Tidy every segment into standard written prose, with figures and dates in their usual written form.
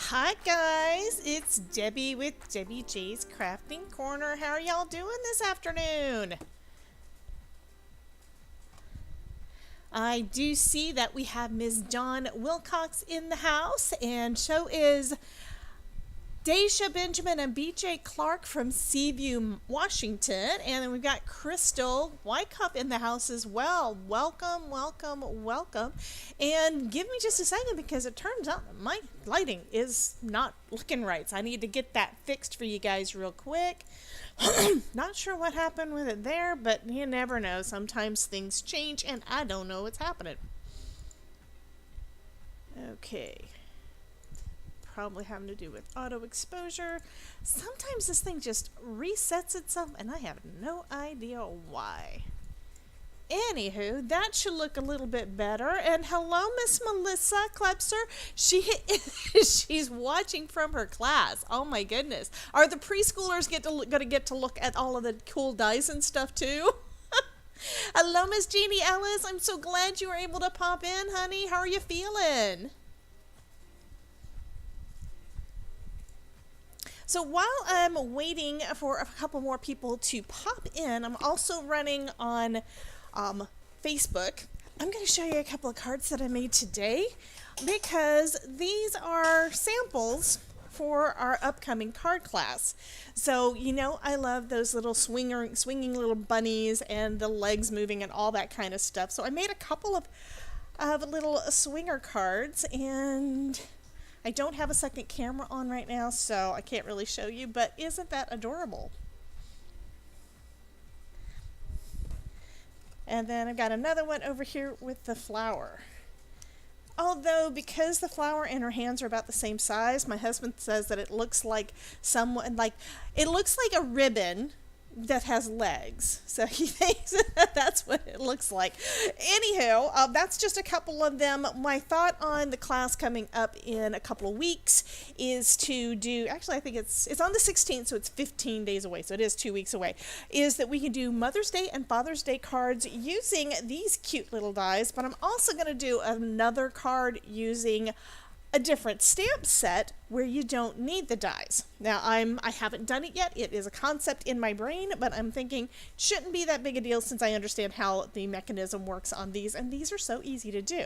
Hi guys, it's Debbie with Debbie J's Crafting Corner. How are y'all doing this afternoon? I do see that we have Ms. Dawn Wilcox in the house, and so is Daisha Benjamin and BJ Clark from Seaview, Washington. And then we've got Crystal Wycup in the house as well. Welcome, welcome, welcome. And give me just a second because it turns out my lighting is not looking right. So I need to get that fixed for you guys real quick. Not sure what happened with it there, but you never know. Sometimes things change and I don't know what's happening. Okay. Probably having to do with auto exposure. Sometimes this thing just resets itself and I have no idea why. Anywho, that should look a little bit better. And hello, Miss Melissa Klepser. She's watching from her class. Oh my goodness. Are the preschoolers gonna get to look at all of the cool dice and stuff too? Hello, Miss Jeannie Ellis. I'm so glad you were able to pop in, honey. How are you feeling? So while I'm waiting for a couple more people to pop in, I'm also running on Facebook. I'm going to show you a couple of cards that I made today because these are samples for our upcoming card class. So, you know, I love those little swinging little bunnies and the legs moving and all that kind of stuff. So I made a couple of little swinger cards, and I don't have a second camera on right now, so I can't really show you, but isn't that adorable? And then I've got another one over here with the flower. Although, because the flower and her hands are about the same size, my husband says that it looks like it looks like a ribbon that has legs. So he thinks that's what it looks like. Anywho, that's just a couple of them. My thought on the class coming up in a couple of weeks is to do, actually I think it's on the 16th, so it's 15 days away, so it is 2 weeks away, is that we can do Mother's Day and Father's Day cards using these cute little dies, but I'm also going to do another card using a different stamp set where you don't need the dies. Now I haven't done it yet. It is a concept in my brain, but I'm thinking it shouldn't be that big a deal since I understand how the mechanism works on these, and these are so easy to do.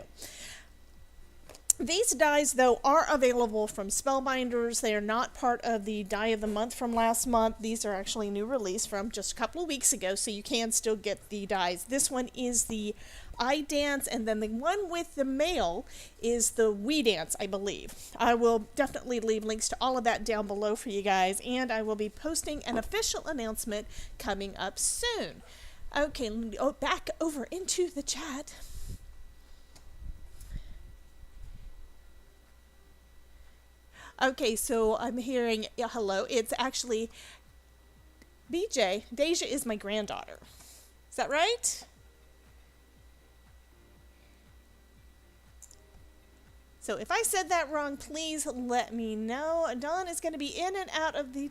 These dies, though, are available from Spellbinders. They are not part of the Die of the Month from last month. These are actually new release from just a couple of weeks ago, so you can still get the dies. This one is the I Dance, and then the one with the male is the We Dance, I believe. I will definitely leave links to all of that down below for you guys, and I will be posting an official announcement coming up soon. Okay, let me go back over into the chat. Okay, so I'm hearing, hello, it's actually BJ. Deja is my granddaughter. Is that right? So if I said that wrong, please let me know. Dawn is going to be in and out of the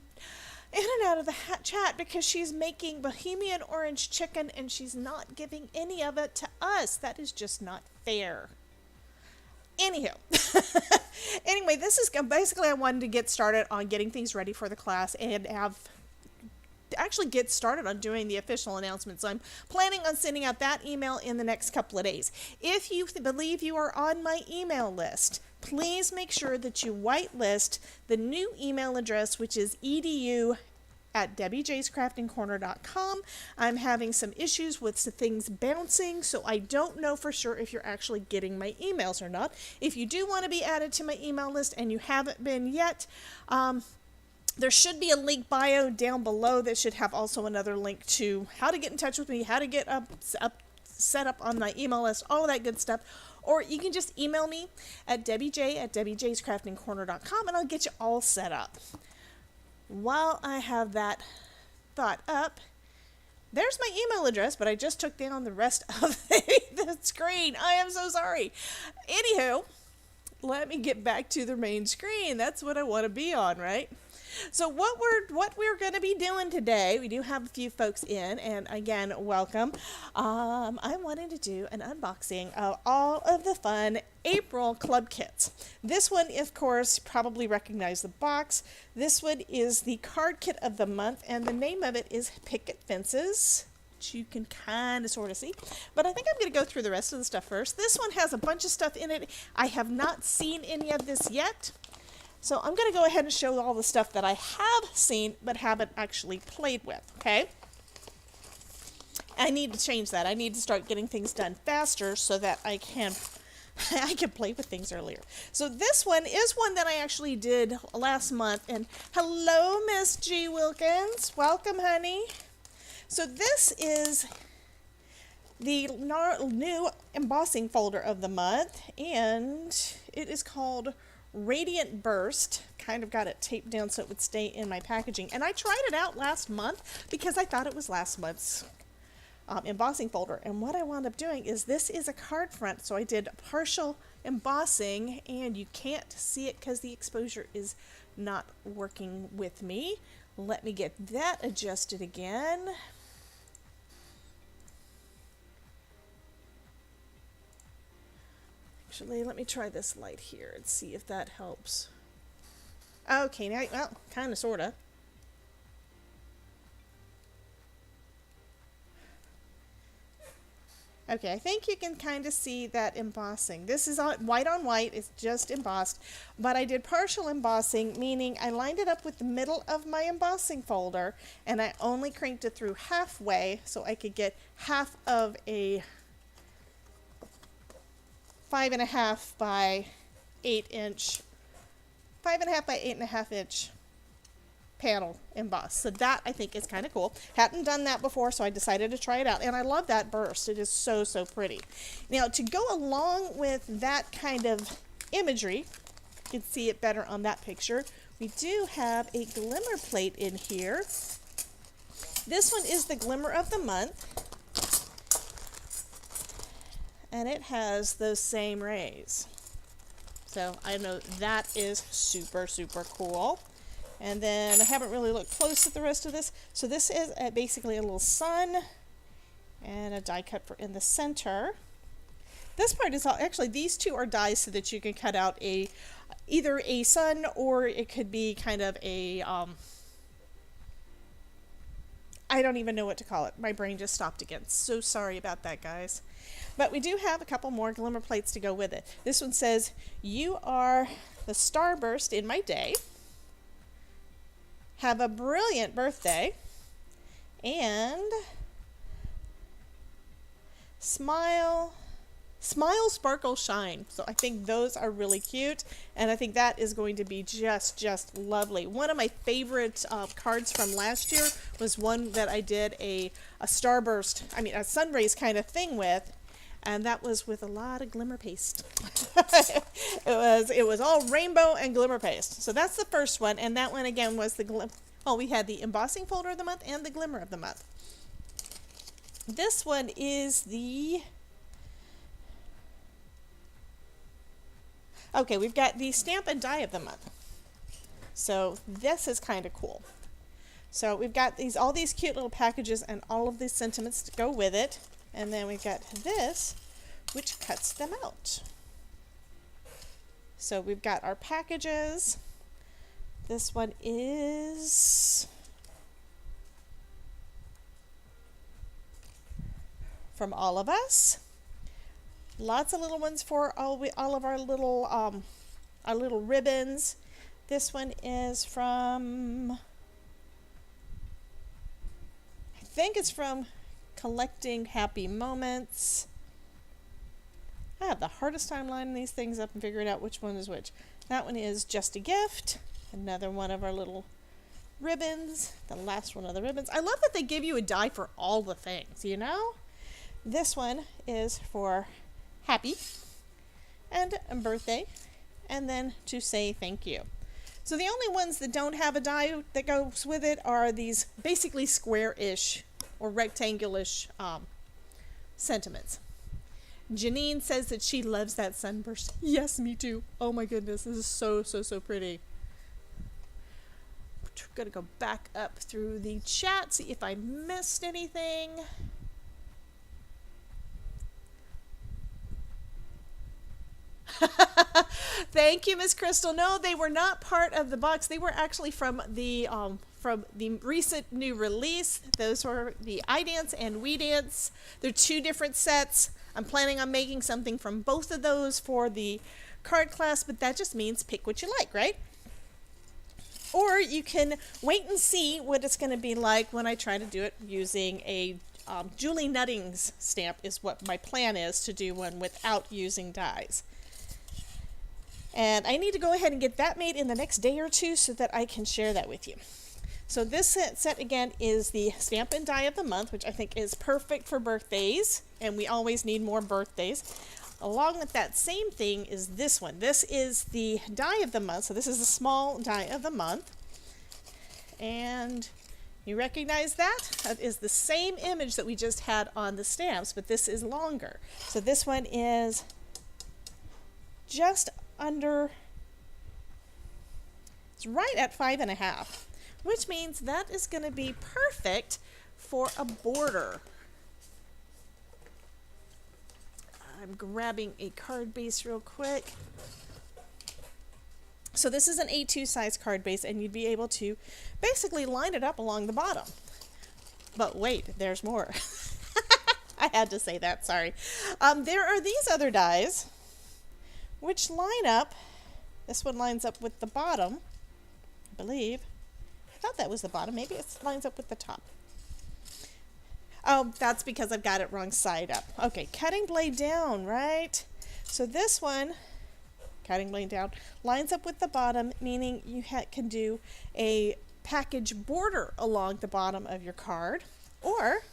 chat because she's making Bohemian Orange Chicken and she's not giving any of it to us. That is just not fair. Anywho, anyway, this is basically I wanted to get started on getting things ready for the class and actually get started on doing the official announcement. So I'm planning on sending out that email in the next couple of days. If you believe you are on my email list, please make sure that you whitelist the new email address, which is edu@debbiejscraftingcorner.com. I'm having some issues with things bouncing, so I don't know for sure if you're actually getting my emails or not. If you do want to be added to my email list and you haven't been yet, there should be a link bio down below that should have also another link to how to get in touch with me, how to get set up on my email list, all of that good stuff. Or you can just email me at debbiej@debbiejscraftingcorner.com and I'll get you all set up. While I have that thought up, there's my email address, but I just took down the rest of the screen. I am so sorry. Anywho, let me get back to the main screen. That's what I want to be on, right? So what we're going to be doing today, we do have a few folks in, and again, welcome. I wanted to do an unboxing of all of the fun April club kits. This one, of course, you probably recognize the box. This one is the card kit of the month, and the name of it is Picket Fences. You can kind of sort of see, but I think I'm going to go through the rest of the stuff first. This one has a bunch of stuff in it. I have not seen any of this yet, so I'm going to go ahead and show all the stuff that I have seen but haven't actually played with. Okay, I need to change that. I need to start getting things done faster so that I can play with things earlier. So this one is one that I actually did last month, and hello, Miss G. Wilkins, welcome, honey. So this is the new embossing folder of the month, and it is called Radiant Burst. Kind of got it taped down so it would stay in my packaging. And I tried it out last month because I thought it was last month's embossing folder. And what I wound up doing is this is a card front, so I did partial embossing, and you can't see it because the exposure is not working with me. Let me get that adjusted again. Actually, let me try this light here and see if that helps. Okay, now, well, kind of, sort of. Okay, I think you can kind of see that embossing. This is white on white, it's just embossed, but I did partial embossing, meaning I lined it up with the middle of my embossing folder, and I only cranked it through halfway so I could get half of a 5.5 by 8 inch, 5.5 by 8.5 inch panel embossed. So that I think is kind of cool. Hadn't done that before, so I decided to try it out, and I love that burst. It is so pretty. Now, to go along with that kind of imagery, you can see it better on that picture, we do have a glimmer plate in here. This one is the Glimmer of the Month, and it has those same rays. So I know that is super cool. And then I haven't really looked close at the rest of this. So this is basically a little sun and a die cut for in the center. This part is all, actually these two are dies so that you can cut out either a sun, or it could be kind of a I don't even know what to call it. My brain just stopped again. So sorry about that, guys. But we do have a couple more glimmer plates to go with it. This one says, "You are the starburst in my day. Have a brilliant birthday, and smile, sparkle, shine." So I think those are really cute, and I think that is going to be just lovely. One of my favorite cards from last year was one that I did a starburst, I mean a sun rays kind of thing with, and that was with a lot of glimmer paste. It was all rainbow and glimmer paste. So that's the first one, and that one again was the we had the embossing folder of the month and the glimmer of the month. This one is the we've got the stamp and die of the month. So this is kind of cool. So we've got all these cute little packages and all of these sentiments to go with it. And then we've got this, which cuts them out. So we've got our packages. This one is from all of us. Lots of little ones for all of our little ribbons. This one is from, I think it's from Collecting Happy Moments. I have the hardest time lining these things up and figuring out which one is which. That one is Just a Gift. Another one of our little ribbons. The last one of the ribbons. I love that they give you a die for all the things, you know? This one is for Happy and a birthday, and then to say thank you. So the only ones that don't have a die that goes with it are these basically square-ish or rectangular-ish sentiments. Janine says that she loves that sunburst. Yes, me too. Oh my goodness, this is so pretty. Gonna go back up through the chat, see if I missed anything. Thank you, Miss Crystal. No, they were not part of the box. They were actually from the recent new release. Those were the iDance and WeDance. They're two different sets. I'm planning on making something from both of those for the card class, but that just means pick what you like, right? Or you can wait and see what it's going to be like when I try to do it using a Julie Nuttings stamp is what my plan is, to do one without using dies. And I need to go ahead and get that made in the next day or two so that I can share that with you. So this set again is the Stamp and Die of the Month, which I think is perfect for birthdays, and we always need more birthdays. Along with that same thing is this one. This is the Die of the Month, so this is the small Die of the Month. And you recognize that? That is the same image that we just had on the stamps, but this is longer. So this one is just under, it's right at 5.5, which means that is going to be perfect for a border. I'm grabbing a card base real quick. So this is an A2 size card base, and you'd be able to basically line it up along the bottom. But wait, there's more. I had to say that, sorry. There are these other dies, which line up. This one lines up with the bottom, I believe. I thought that was the bottom. Maybe it lines up with the top. Oh, that's because I've got it wrong side up. Okay, cutting blade down, right? So this one, cutting blade down, lines up with the bottom, meaning you can do a package border along the bottom of your card, or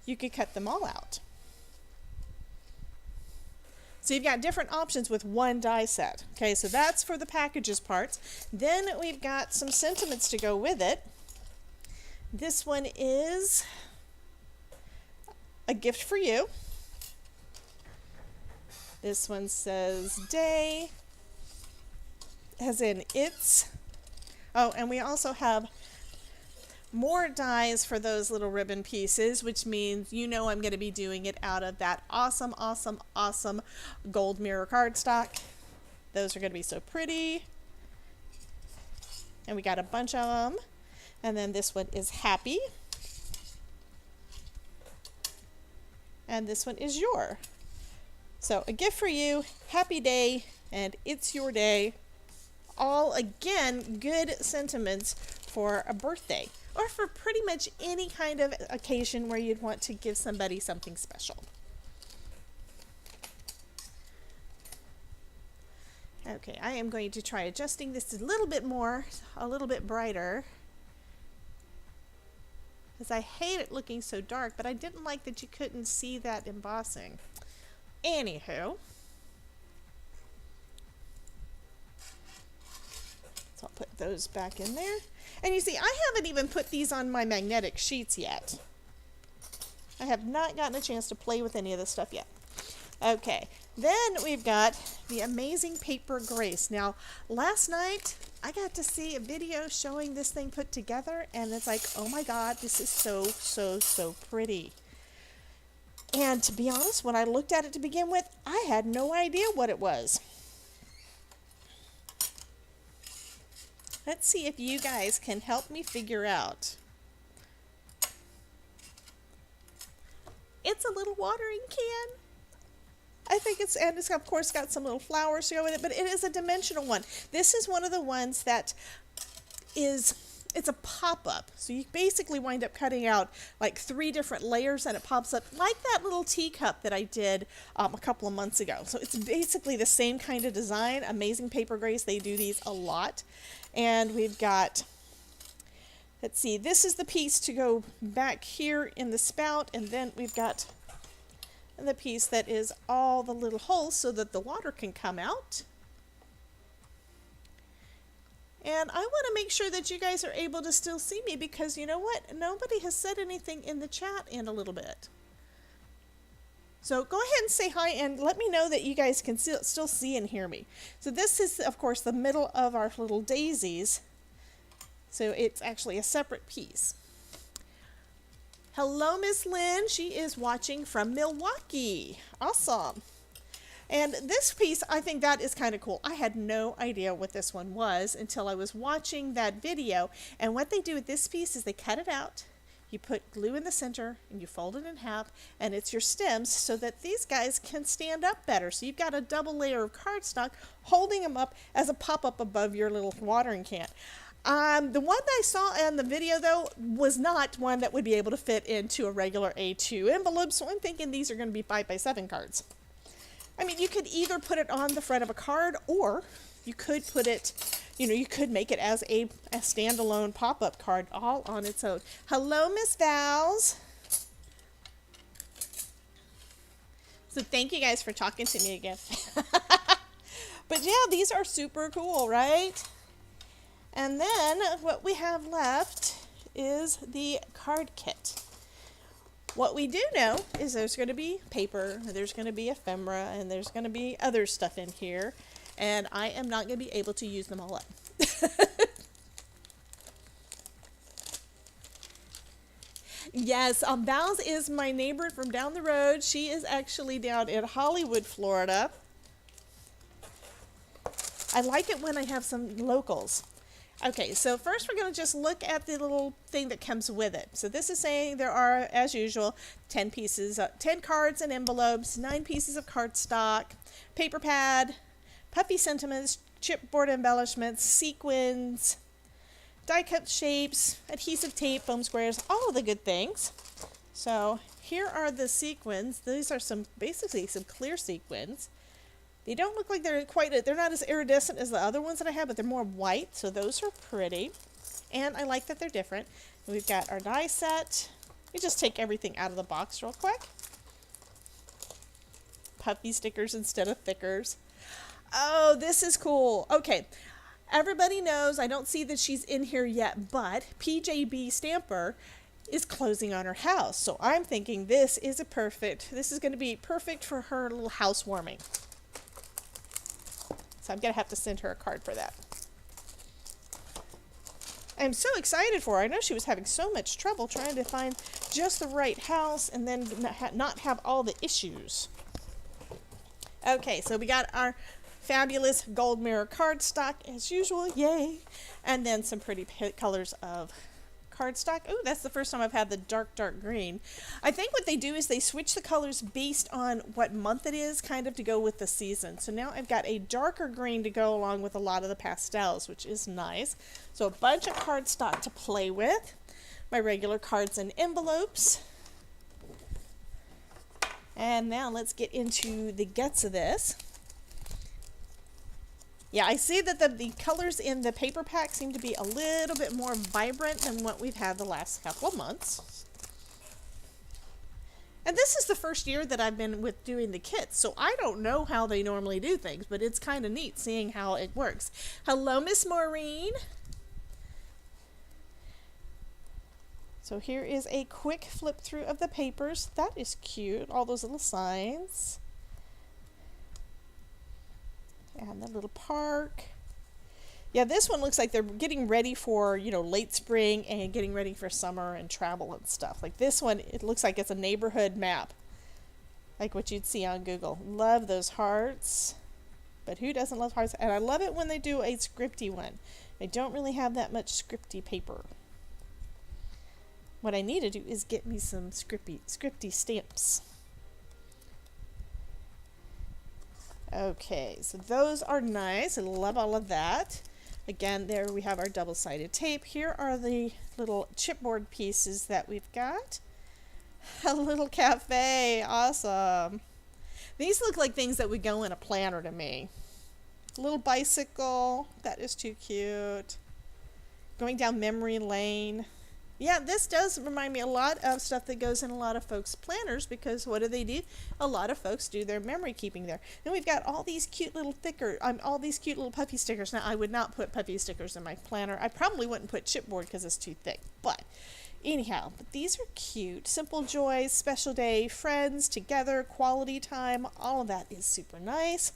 you could cut them all out. So you've got different options with one die set. Okay, so that's for the packages parts. Then we've got some sentiments to go with it. This one is a gift for you. This one says day, as in it's. Oh, and we also have more dies for those little ribbon pieces, which means you know I'm going to be doing it out of that awesome, awesome, awesome gold mirror cardstock. Those are going to be so pretty. And we got a bunch of them. And then this one is happy. And this one is your. So a gift for you, happy day, and it's your day. All, again, good sentiments for a birthday, or for pretty much any kind of occasion where you'd want to give somebody something special. Okay, I am going to try adjusting this a little bit more, a little bit brighter, because I hate it looking so dark, but I didn't like that you couldn't see that embossing. Anywho, so I'll put those back in there. And you see, I haven't even put these on my magnetic sheets yet. I have not gotten a chance to play with any of this stuff yet. Okay, then we've got the amazing paper Grace. Now, last night I got to see a video showing this thing put together, and it's like, oh my god, this is so, so, so pretty. And to be honest, when I looked at it to begin with, I had no idea what it was. Let's see if you guys can help me figure out. It's a little watering can. I think it's, and it's of course got some little flowers to go with it, but it is a dimensional one. This is one of the ones that is, it's a pop-up. So you basically wind up cutting out like 3 different layers, and it pops up like that little teacup that I did a couple of months ago. So it's basically the same kind of design. Amazing Paper Grace, they do these a lot. And we've got, let's see, this is the piece to go back here in the spout, and then we've got the piece that is all the little holes so that the water can come out. And I want to make sure that you guys are able to still see me, because you know what? Nobody has said anything in the chat in a little bit. So go ahead and say hi and let me know that you guys can still see and hear me. So this is, of course, the middle of our little daisies. So it's actually a separate piece. Hello, Miss Lynn. She is watching from Milwaukee. Awesome. And this piece, I think that is kind of cool. I had no idea what this one was until I was watching that video. And what they do with this piece is they cut it out. You put glue in the center and you fold it in half, and it's your stems so that these guys can stand up better. So you've got a double layer of cardstock holding them up as a pop-up above your little watering can. The one that I saw in the video, though, was not one that would be able to fit into a regular A2 envelope, so I'm thinking these are going to be 5x7 cards. I mean, you could either put it on the front of a card, or you could put it, you could make it as a standalone pop-up card all on its own. Hello, Miss Vals. So thank you guys for talking to me again. But yeah, these are super cool, right? And then what we have left is the card kit. What we do know is there's going to be paper, there's going to be ephemera, and there's going to be other stuff in here. And I am not going to be able to use them all up. Yes, Vals is my neighbor from down the road. She is actually down in Hollywood, Florida. I like it when I have some locals. Okay, so first we're going to just look at the little thing that comes with it. So this is saying there are, as usual, 10 pieces, 10 cards and envelopes, 9 pieces of cardstock, paper pad, puffy sentiments, chipboard embellishments, sequins, die-cut shapes, adhesive tape, foam squares, all of the good things. So here are the sequins. These are basically some clear sequins. They don't look like they're they're not as iridescent as the other ones that I have, but they're more white, so those are pretty. And I like that they're different. And we've got our die set. We just take everything out of the box real quick. Puffy stickers instead of thickers. Oh, this is cool. Okay, everybody knows, I don't see that she's in here yet, but PJB Stamper is closing on her house. So I'm thinking this is going to be perfect for her little housewarming. So I'm going to have to send her a card for that. I'm so excited for her. I know she was having so much trouble trying to find just the right house and then not have all the issues. Okay, so we got our fabulous gold mirror cardstock as usual. Yay! And then some pretty colors of cardstock. Oh, that's the first time I've had the dark green. I think what they do is they switch the colors based on what month it is, kind of to go with the season. So now I've got a darker green to go along with a lot of the pastels, which is nice. So a bunch of cardstock to play with. My regular cards and envelopes. And now let's get into the guts of this. Yeah, I see that the colors in the paper pack seem to be a little bit more vibrant than what we've had the last couple of months. And this is the first year that I've been with doing the kits, so I don't know how they normally do things, but it's kind of neat seeing how it works. Hello, Miss Maureen. So here is a quick flip through of the papers. That is cute, all those little signs. And the little park. Yeah, this one looks like they're getting ready for, late spring and getting ready for summer and travel and stuff. Like this one, it looks like it's a neighborhood map. Like what you'd see on Google. Love those hearts. But who doesn't love hearts? And I love it when they do a scripty one. I don't really have that much scripty paper. What I need to do is get me some scripty stamps. Okay, so those are nice. I love all of that. Again, there we have our double-sided tape. Here are the little chipboard pieces that we've got. A little cafe. Awesome. These look like things that would go in a planner to me. A little bicycle. That is too cute. Going down memory lane. Yeah, this does remind me a lot of stuff that goes in a lot of folks' planners, because what do? A lot of folks do their memory keeping there. And we've got all these cute little all these cute little puffy stickers. Now, I would not put puffy stickers in my planner. I probably wouldn't put chipboard because it's too thick. But anyhow, these are cute. Simple joys, special day, friends, together, quality time. All of that is super nice.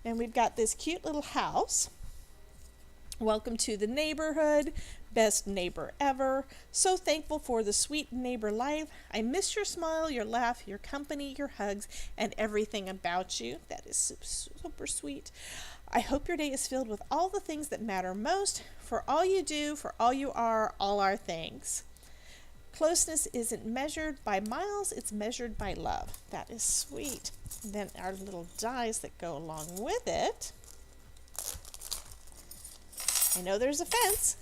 And we've got this cute little house. Welcome to the neighborhood. Best neighbor ever. So thankful for the sweet neighbor life. I miss your smile, your laugh, your company, your hugs, and everything about you. That is super sweet. I hope your day is filled with all the things that matter most, for all you do, for all you are, all our things. Closeness isn't measured by miles, it's measured by love. That is sweet. And then our little dies that go along with it. I know there's a fence.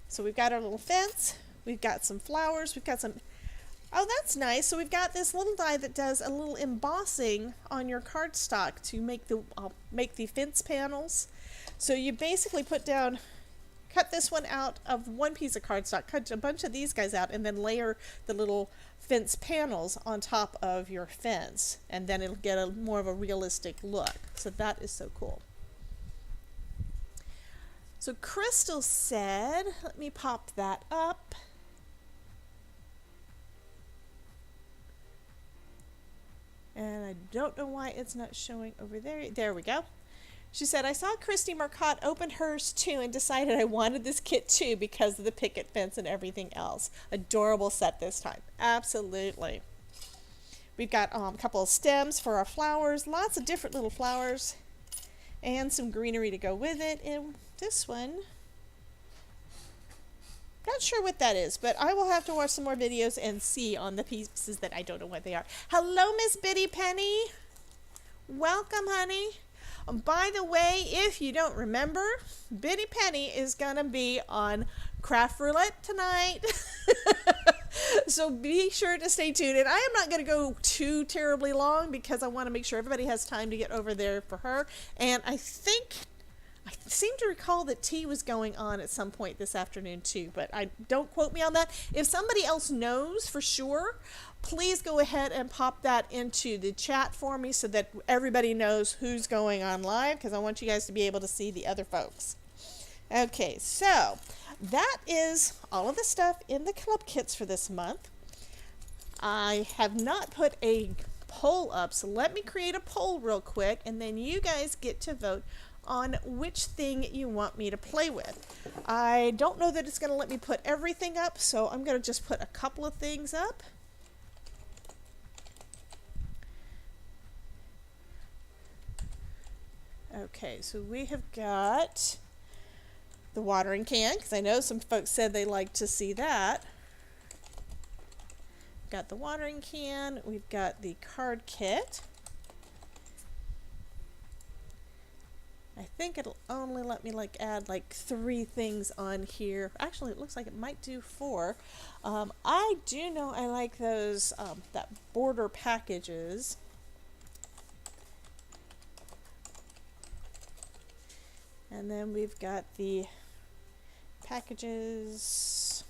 So we've got our little fence. We've got some flowers. We've got some... Oh, that's nice. So we've got this little die that does a little embossing on your cardstock to make the fence panels. So you basically cut this one out of one piece of cardstock, cut a bunch of these guys out, and then layer the little fence panels on top of your fence. And then it'll get more of a realistic look. So that is so cool. So Crystal said, let me pop that up. And I don't know why it's not showing over there. There we go. She said, I saw Christy Marcotte open hers too and decided I wanted this kit too because of the picket fence and everything else. Adorable set this time. Absolutely. We've got a couple of stems for our flowers. Lots of different little flowers. And some greenery to go with it. And this one, not sure what that is, but I will have to watch some more videos and see on the pieces that I don't know what they are. Hello, Miss Biddy Penny. Welcome, honey. By the way, if you don't remember, Biddy Penny is going to be on Craft Roulette tonight. So be sure to stay tuned. And I am not going to go too terribly long because I want to make sure everybody has time to get over there for her. And I seem to recall that tea was going on at some point this afternoon too, but don't quote me on that. If somebody else knows for sure, please go ahead and pop that into the chat for me so that everybody knows who's going on live, because I want you guys to be able to see the other folks. Okay, so that is all of the stuff in the club kits for this month. I have not put a poll up, so let me create a poll real quick, and then you guys get to vote on which thing you want me to play with. I don't know that it's going to let me put everything up, so I'm going to just put a couple of things up. Okay, so we have got the watering can, because I know some folks said they like to see that. We've got the watering can, we've got the card kit. I think it'll only let me add 3 things on here. Actually, it looks like it might do 4. I do know I like those that border packages. And then we've got the packages,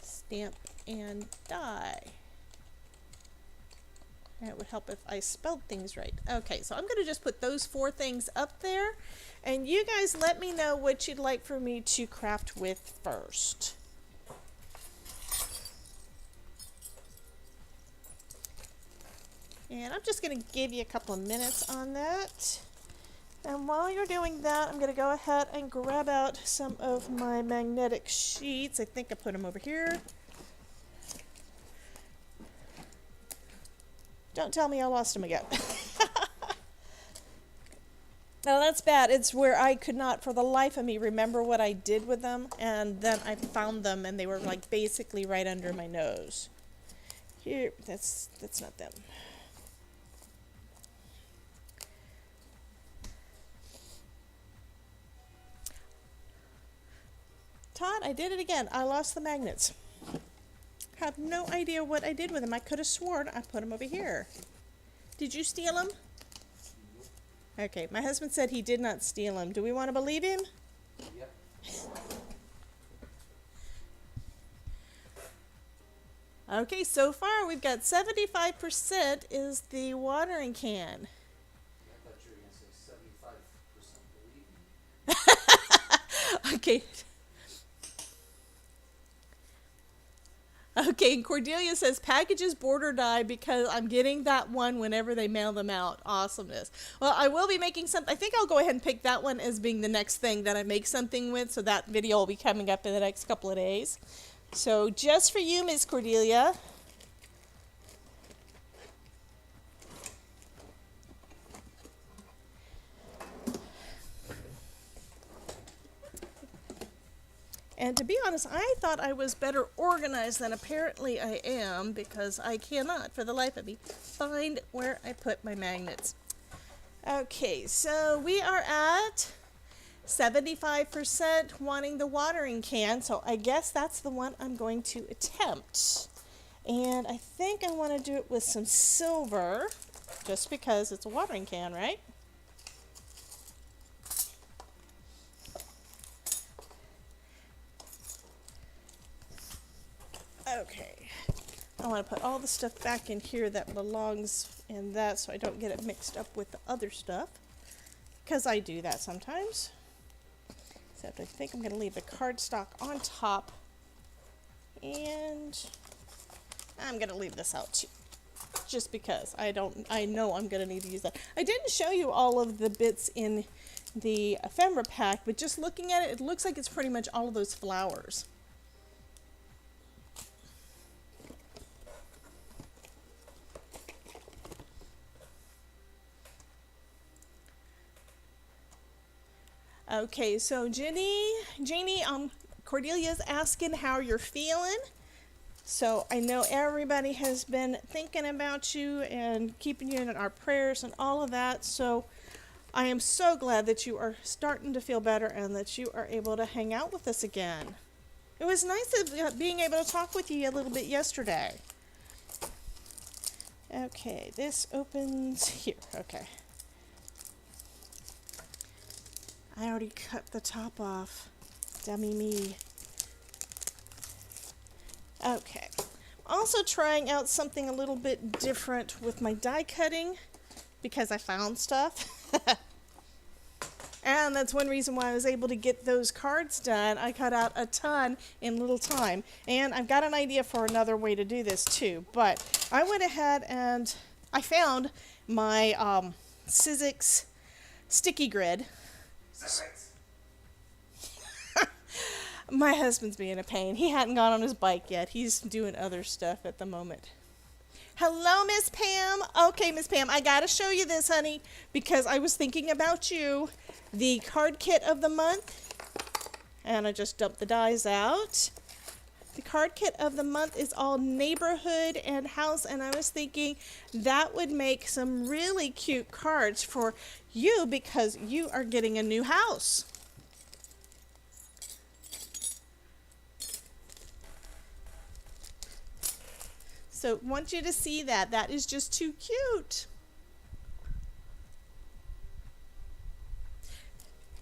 stamp and die. It would help if I spelled things right. Okay, so I'm going to just put those 4 things up there, and you guys let me know what you'd like for me to craft with first. And I'm just going to give you a couple of minutes on that. And while you're doing that, I'm going to go ahead and grab out some of my magnetic sheets. I think I put them over here. Don't tell me I lost them again. No, that's bad. It's where I could not for the life of me remember what I did with them, and then I found them and they were basically right under my nose. Here, that's not them. Todd, I did it again. I lost the magnets. Have no idea what I did with them. I could have sworn I put them over here. Did you steal them? Okay, my husband said he did not steal them. Do we want to believe him? Yep. Okay, so far we've got 75% is the watering can. I thought you were going to say 75% believe me. Okay. Okay, and Cordelia says packages border die because I'm getting that one whenever they mail them out. Awesomeness. Well, I will be making some. I think I'll go ahead and pick that one as being the next thing that I make something with. So that video will be coming up in the next couple of days. So just for you, Miss Cordelia. And to be honest, I thought I was better organized than apparently I am, because I cannot, for the life of me, find where I put my magnets. Okay, so we are at 75% wanting the watering can, so I guess that's the one I'm going to attempt. And I think I want to do it with some silver, just because it's a watering can, right? Okay, I want to put all the stuff back in here that belongs in that so I don't get it mixed up with the other stuff, because I do that sometimes. Except I think I'm going to leave the cardstock on top, and I'm going to leave this out too, just because I know I'm going to need to use that. I didn't show you all of the bits in the ephemera pack, but just looking at it, it looks like it's pretty much all of those flowers. Okay, so Jeannie, Cordelia's asking how you're feeling. So I know everybody has been thinking about you and keeping you in our prayers and all of that. So I am so glad that you are starting to feel better and that you are able to hang out with us again. It was nice being able to talk with you a little bit yesterday. Okay, this opens here. Okay. I already cut the top off. Dummy me. Okay. Also trying out something a little bit different with my die cutting, because I found stuff. And that's one reason why I was able to get those cards done. I cut out a ton in little time. And I've got an idea for another way to do this too. But I went ahead and I found my Sizzix sticky grid. My husband's being a pain. He hadn't gone on his bike yet. He's doing other stuff at the moment. Hello, Miss Pam. Okay, Miss Pam, I gotta show you this, honey, because I was thinking about you. The card kit of the month, and I just dumped the dies out. The card kit of the month is all neighborhood and house, and I was thinking that would make some really cute cards for you because you are getting a new house. So I want you to see that. That is just too cute.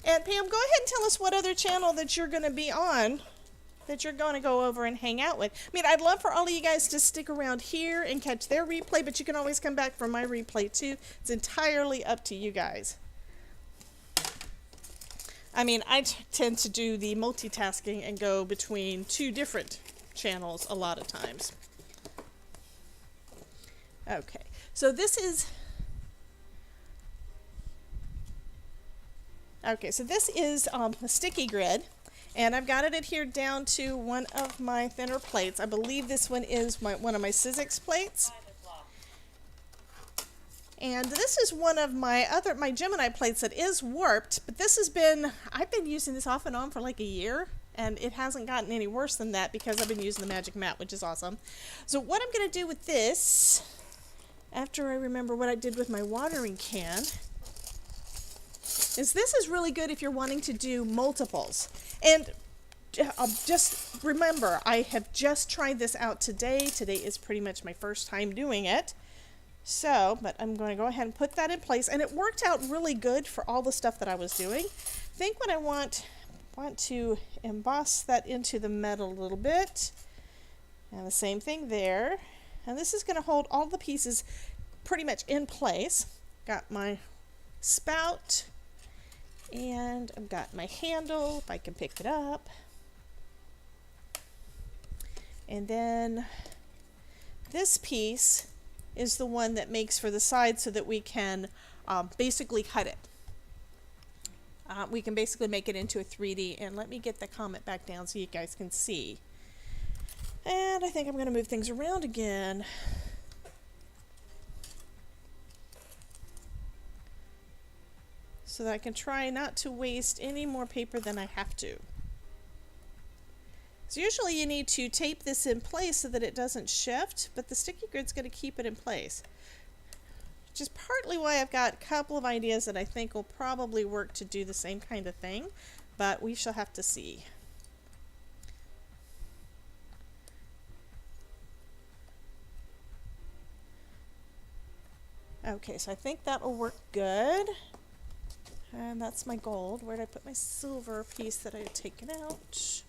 And Pam, go ahead and tell us what other channel that you're going to be on, that you're going to go over and hang out with. I mean, I'd love for all of you guys to stick around here and catch their replay, but you can always come back for my replay too. It's entirely up to you guys. I mean, I tend to do the multitasking and go between two different channels a lot of times. Okay, so this is... Okay, so this is a sticky grid, and I've got it adhered down to one of my thinner plates. I believe this one is one of my Sizzix plates. And this is one of my Gemini plates that is warped, but I've been using this off and on for like a year, and it hasn't gotten any worse than that because I've been using the magic mat, which is awesome. So what I'm going to do with this, after I remember what I did with my watering can, is this is really good if you're wanting to do multiples. And just remember, I have just tried this out today. Today is pretty much my first time doing it. So, but I'm going to go ahead and put that in place. And it worked out really good for all the stuff that I was doing. I think what I want to emboss that into the metal a little bit. And the same thing there. And this is going to hold all the pieces pretty much in place. Got my spout. And I've got my handle, if I can pick it up. And then this piece is the one that makes for the side so that we can basically cut it. We can basically make it into a 3D. And let me get the comment back down so you guys can see. And I think I'm going to move things around again. So that I can try not to waste any more paper than I have to. So usually you need to tape this in place so that it doesn't shift, but the sticky grid's going to keep it in place. Which is partly why I've got a couple of ideas that I think will probably work to do the same kind of thing, but we shall have to see. Okay, so I think that will work good. And that's my gold. Where did I put my silver piece that I had taken out?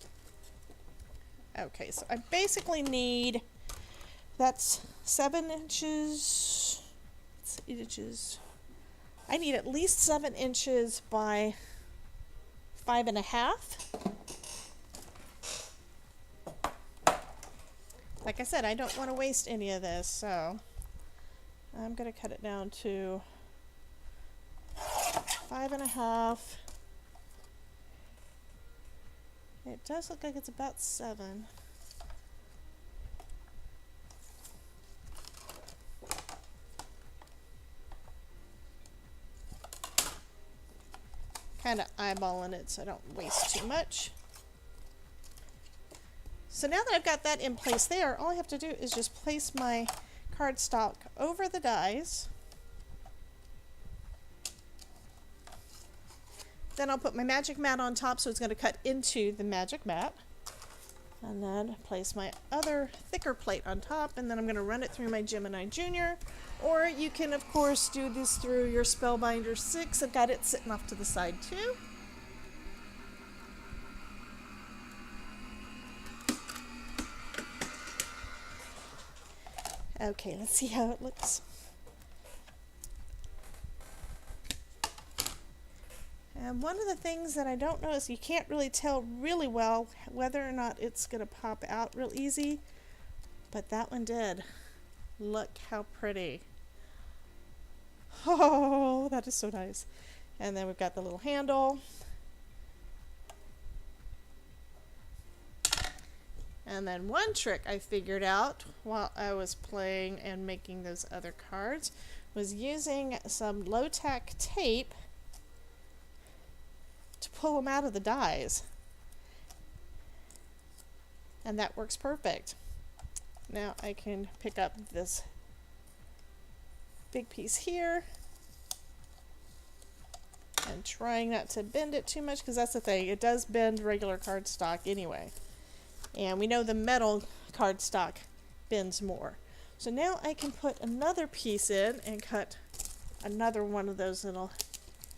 Okay, so I basically need, that's 7 inches, it's 8 inches. I need at least 7 inches by 5.5. Like I said, I don't want to waste any of this, so I'm going to cut it down to 5.5. It does look like it's about 7. Kind of eyeballing it so I don't waste too much. So now that I've got that in place there, all I have to do is just place my cardstock over the dies. Then I'll put my magic mat on top so it's going to cut into the magic mat. And then place my other thicker plate on top, and then I'm going to run it through my Gemini Junior. Or you can, of course, do this through your Spellbinders 6. I've got it sitting off to the side too. Okay, let's see how it looks. And one of the things that I don't know is you can't really tell really well whether or not it's going to pop out real easy, but that one did. Look how pretty. Oh, that is so nice. And then we've got the little handle. And then one trick I figured out while I was playing and making those other cards was using some low-tack tape to pull them out of the dies. And that works perfect. Now I can pick up this big piece here and trying not to bend it too much, because that's the thing, it does bend regular cardstock anyway. And we know the metal cardstock bends more. So now I can put another piece in and cut another one of those little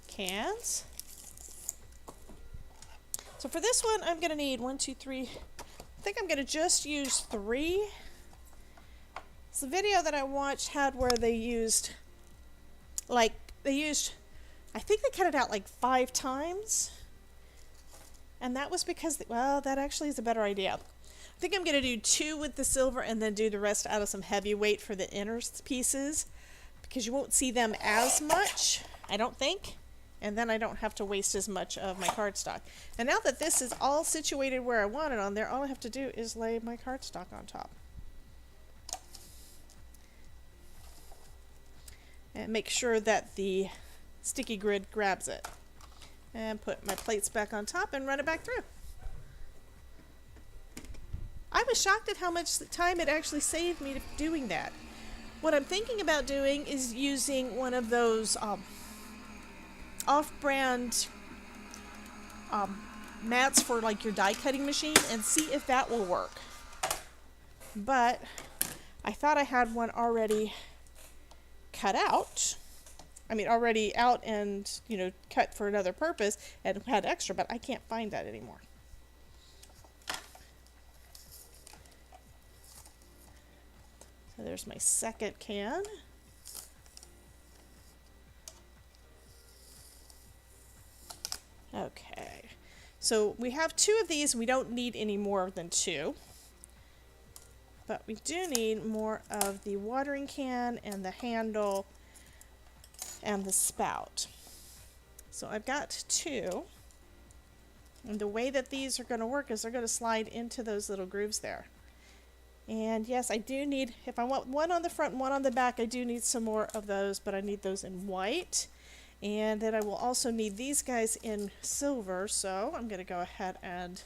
cans. So for this one, I'm going to need 1, 2, 3. I think I'm going to just use 3. So the video that I watched had where they used, I think they cut it out like 5 times. And that was because, well, that actually is a better idea. I think I'm going to do 2 with the silver and then do the rest out of some heavyweight for the inner pieces, because you won't see them as much, I don't think. And then I don't have to waste as much of my cardstock. And now that this is all situated where I want it on there, all I have to do is lay my cardstock on top. And make sure that the sticky grid grabs it. And put my plates back on top and run it back through. I was shocked at how much time it actually saved me doing that. What I'm thinking about doing is using one of those off-brand mats for like your die cutting machine and see if that will work. But I thought I had one already cut out. I mean, already out and, you know, cut for another purpose and had extra, but I can't find that anymore. So there's my second can. Okay, so we have 2 of these. We don't need any more than 2. but we do need more of the watering can and the handle and the spout. So I've got 2. And the way that these are going to work is they're going to slide into those little grooves there. And yes, I do need, if I want one on the front and one on the back, I do need some more of those, but I need those in white. And then I will also need these guys in silver, so I'm going to go ahead and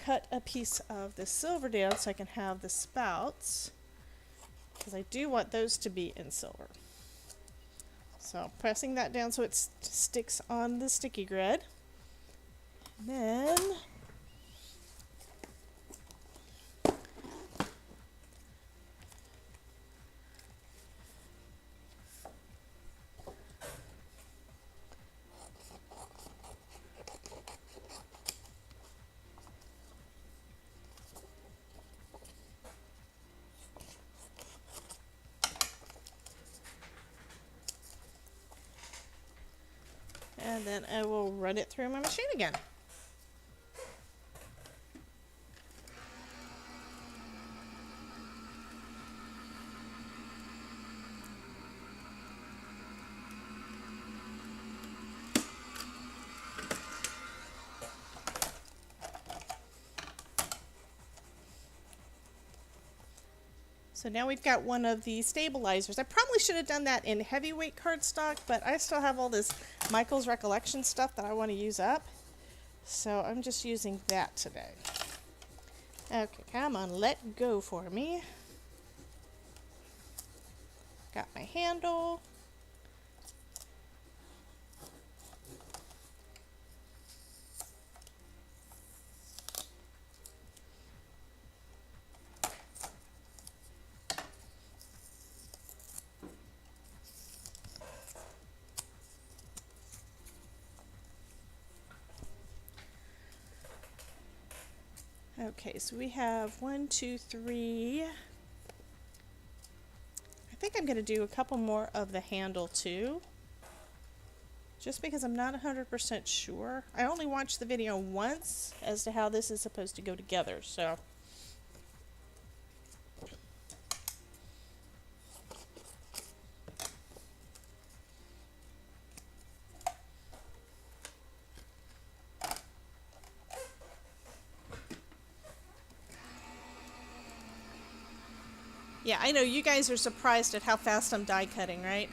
cut a piece of the silver down so I can have the spouts, because I do want those to be in silver. So pressing that down so it sticks on the sticky grid. Then I will run it through my machine again. So now we've got one of the stabilizers. I probably should have done that in heavyweight cardstock, but I still have all this Michael's Recollection stuff that I want to use up. So I'm just using that today. Okay, come on, let go for me. Got my handle. Okay, so we have 1, 2, 3. I think I'm going to do a couple more of the handle too, just because I'm not 100% sure. I only watched the video once as to how this is supposed to go together, so. Yeah, I know you guys are surprised at how fast I'm die cutting, right?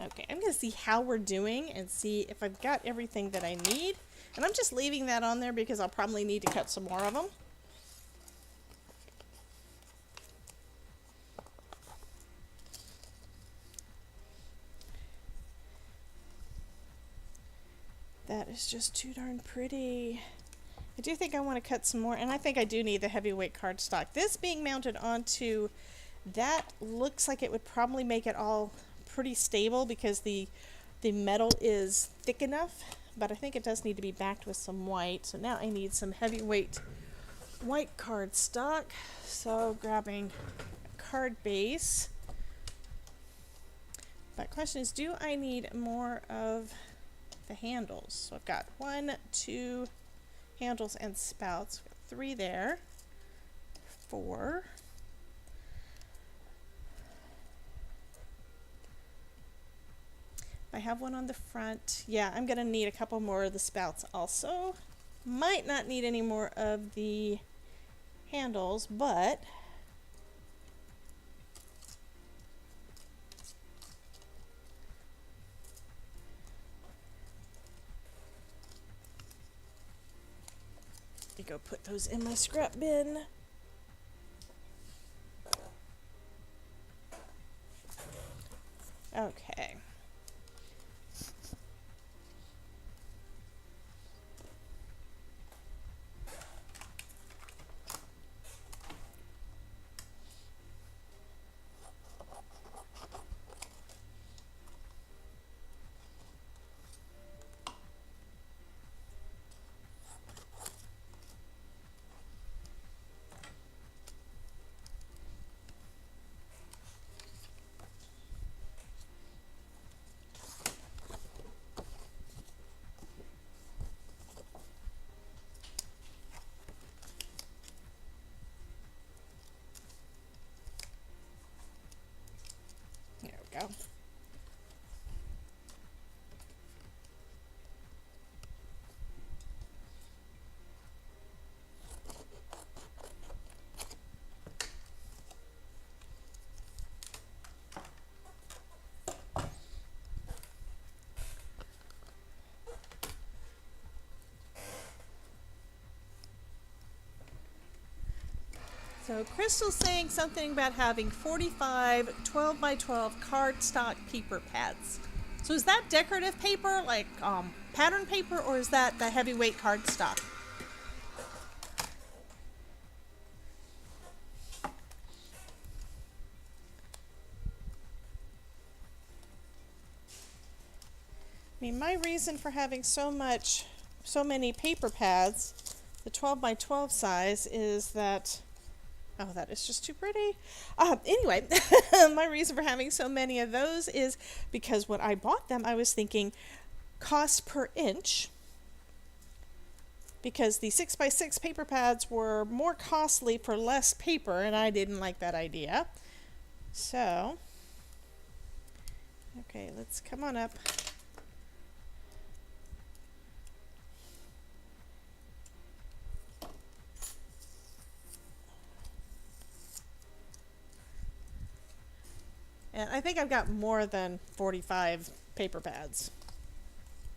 Okay, I'm going to see how we're doing and see if I've got everything that I need. And I'm just leaving that on there because I'll probably need to cut some more of them. That is just too darn pretty. I do think I want to cut some more, and I think I do need the heavyweight cardstock. This being mounted onto that looks like it would probably make it all pretty stable because the metal is thick enough, but I think it does need to be backed with some white. So now I need some heavyweight white cardstock. So grabbing a card base. But question is, do I need more of the handles? So I've got 1, 2 handles and spouts. 3 there. 4. I have one on the front. Yeah, I'm going to need a couple more of the spouts also. Might not need any more of the handles, but I go put those in my scrap bin. Okay. So Crystal's saying something about having 45 12 by 12 cardstock paper pads. So is that decorative paper, like pattern paper, or is that the heavyweight cardstock? I mean, my reason for having so many paper pads, the 12 by 12 size, is that, oh, that is just too pretty. Anyway, my reason for having so many of those is because when I bought them, I was thinking cost per inch, because the 6 by 6 paper pads were more costly for less paper, and I didn't like that idea. So, okay, let's come on up. And I think I've got more than 45 paper pads,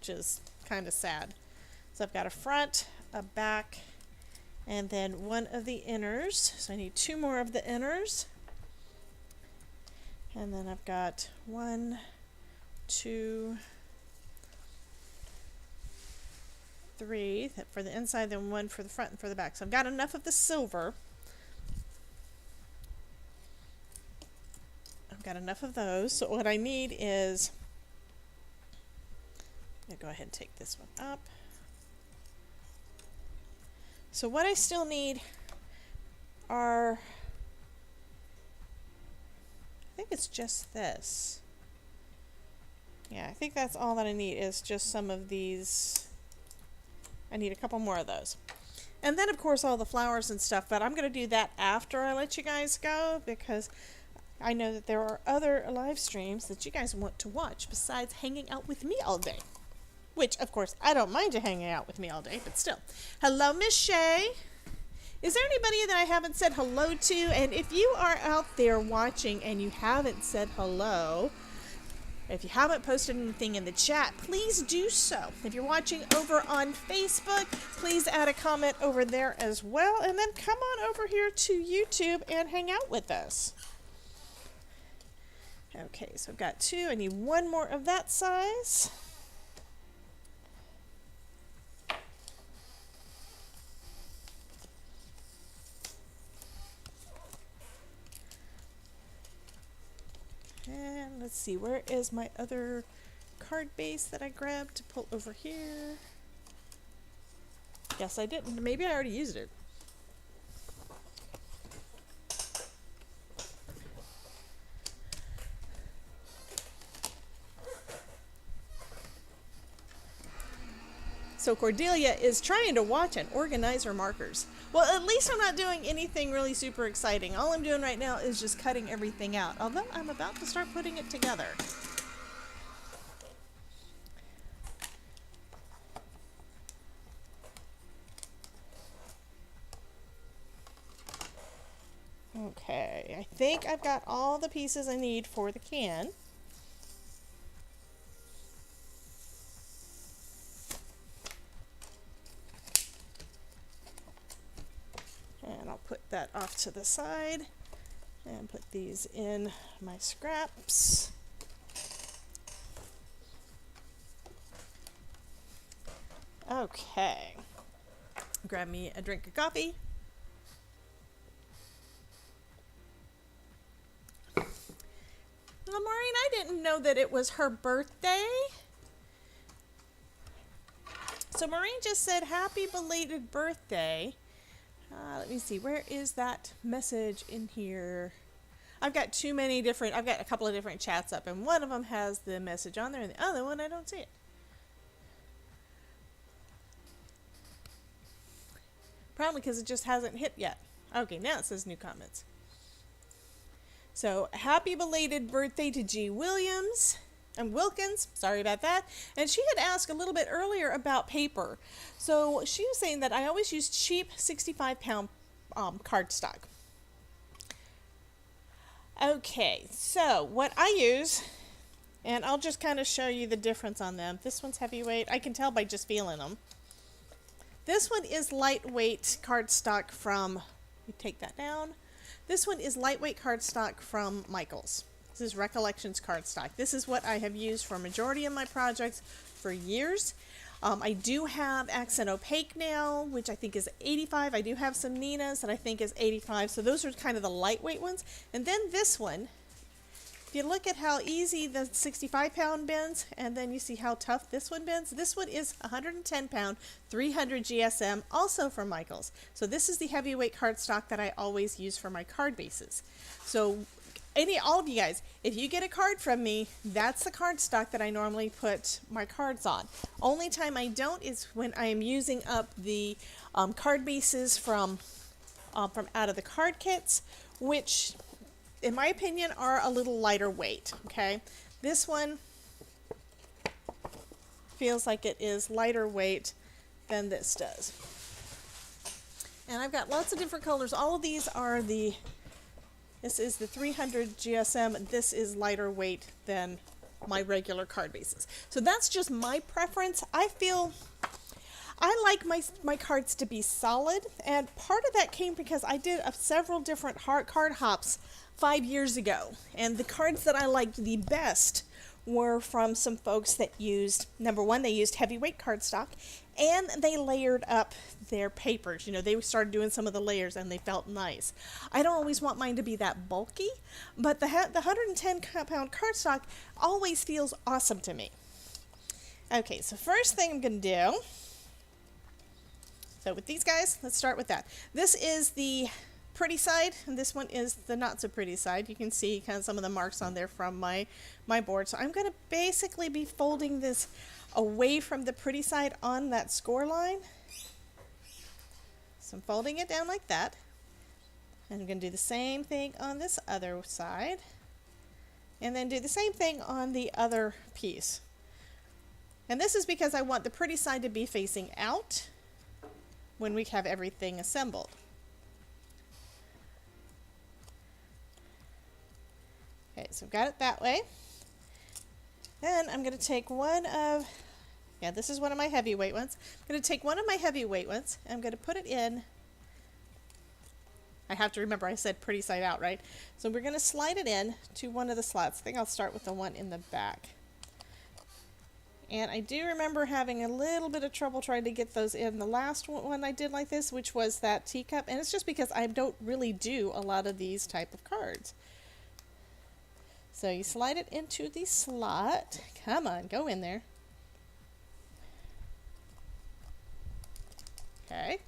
which is kind of sad. So I've got a front, a back, and then one of the inners. So I need 2 more of the inners. And then I've got 1, 2, 3 for the inside, then 1 for the front and for the back. So I've got enough of the silver. Got enough of those. So what I need is, I'm going to go ahead and take this one up. So what I still need are, I think it's just this. Yeah, I think that's all that I need, is just some of these. I need a couple more of those. And then of course all the flowers and stuff, but I'm going to do that after I let you guys go, because I know that there are other live streams that you guys want to watch besides hanging out with me all day. Which, of course, I don't mind you hanging out with me all day, but still. Hello, Miss Shay. Is there anybody that I haven't said hello to? And if you are out there watching and you haven't said hello, if you haven't posted anything in the chat, please do so. If you're watching over on Facebook, please add a comment over there as well. And then come on over here to YouTube and hang out with us. Okay, so I've got 2. I need 1 more of that size. And let's see, where is my other card base that I grabbed to pull over here? Yes, I didn't. Maybe I already used it. So Cordelia is trying to watch and organize her markers. Well, at least I'm not doing anything really super exciting. All I'm doing right now is just cutting everything out, although I'm about to start putting it together. Okay, I think I've got all the pieces I need for the can. And I'll put that off to the side and put these in my scraps. Okay. Grab me a drink of coffee. Well, Maureen, I didn't know that it was her birthday. So Maureen just said happy belated birthday. Let me see, where is that message in here? I've got I've got a couple of different chats up, and one of them has the message on there, and the other one I don't see it. Probably because it just hasn't hit yet. Okay, now it says new comments. So, happy belated birthday to G. Williams and Wilkins. Sorry about that. And she had asked a little bit earlier about paper. So, she was saying that I always use cheap 65-pound cardstock. Okay, so what I use, and I'll just kind of show you the difference on them. This one's heavyweight. I can tell by just feeling them. This one is lightweight cardstock from, you take that down, This one is lightweight cardstock from Michaels. This is Recollections cardstock. This is what I have used for a majority of my projects for years. I do have Accent Opaque now, which I think is 85. I do have some Nina's that I think is 85. So those are kind of the lightweight ones. And then this one, if you look at how easy the 65-pound bends, and then you see how tough this one bends, this one is 110-pound, 300 GSM, also from Michaels. So this is the heavyweight cardstock that I always use for my card bases. So all of you guys, if you get a card from me, that's the cardstock that I normally put my cards on. Only time I don't is when I am using up the card bases from out of the card kits, which in my opinion are a little lighter weight. Okay, this one feels like it is lighter weight than this does. And I've got lots of different colors. All of these are this is the 300 GSM. This is lighter weight than my regular card bases. So that's just my preference. I feel I like my cards to be solid, and part of that came because I did several different card hops 5 years ago, and the cards that I liked the best were from some folks that used, number one, they used heavyweight cardstock, and they layered up their papers. You know, they started doing some of the layers and they felt nice. I don't always want mine to be that bulky, but the 110-pound cardstock always feels awesome to me. Okay, so first thing I'm going to do, so with these guys, let's start with that. This is the pretty side, and this one is the not so pretty side. You can see kind of some of the marks on there from my board. So I'm going to basically be folding this away from the pretty side on that score line. So I'm folding it down like that. And I'm going to do the same thing on this other side. And then do the same thing on the other piece. And this is because I want the pretty side to be facing out when we have everything assembled. Okay, so I've got it that way. Then I'm going to take this is one of my heavyweight ones. I'm going to take one of my heavyweight ones, and I'm going to put it in. I have to remember I said pretty side out, right? So we're going to slide it in to one of the slots. I think I'll start with the one in the back. And I do remember having a little bit of trouble trying to get those in the last one I did like this, which was that teacup. And it's just because I don't really do a lot of these type of cards. So you slide it into the slot. Come on, go in there. Okay.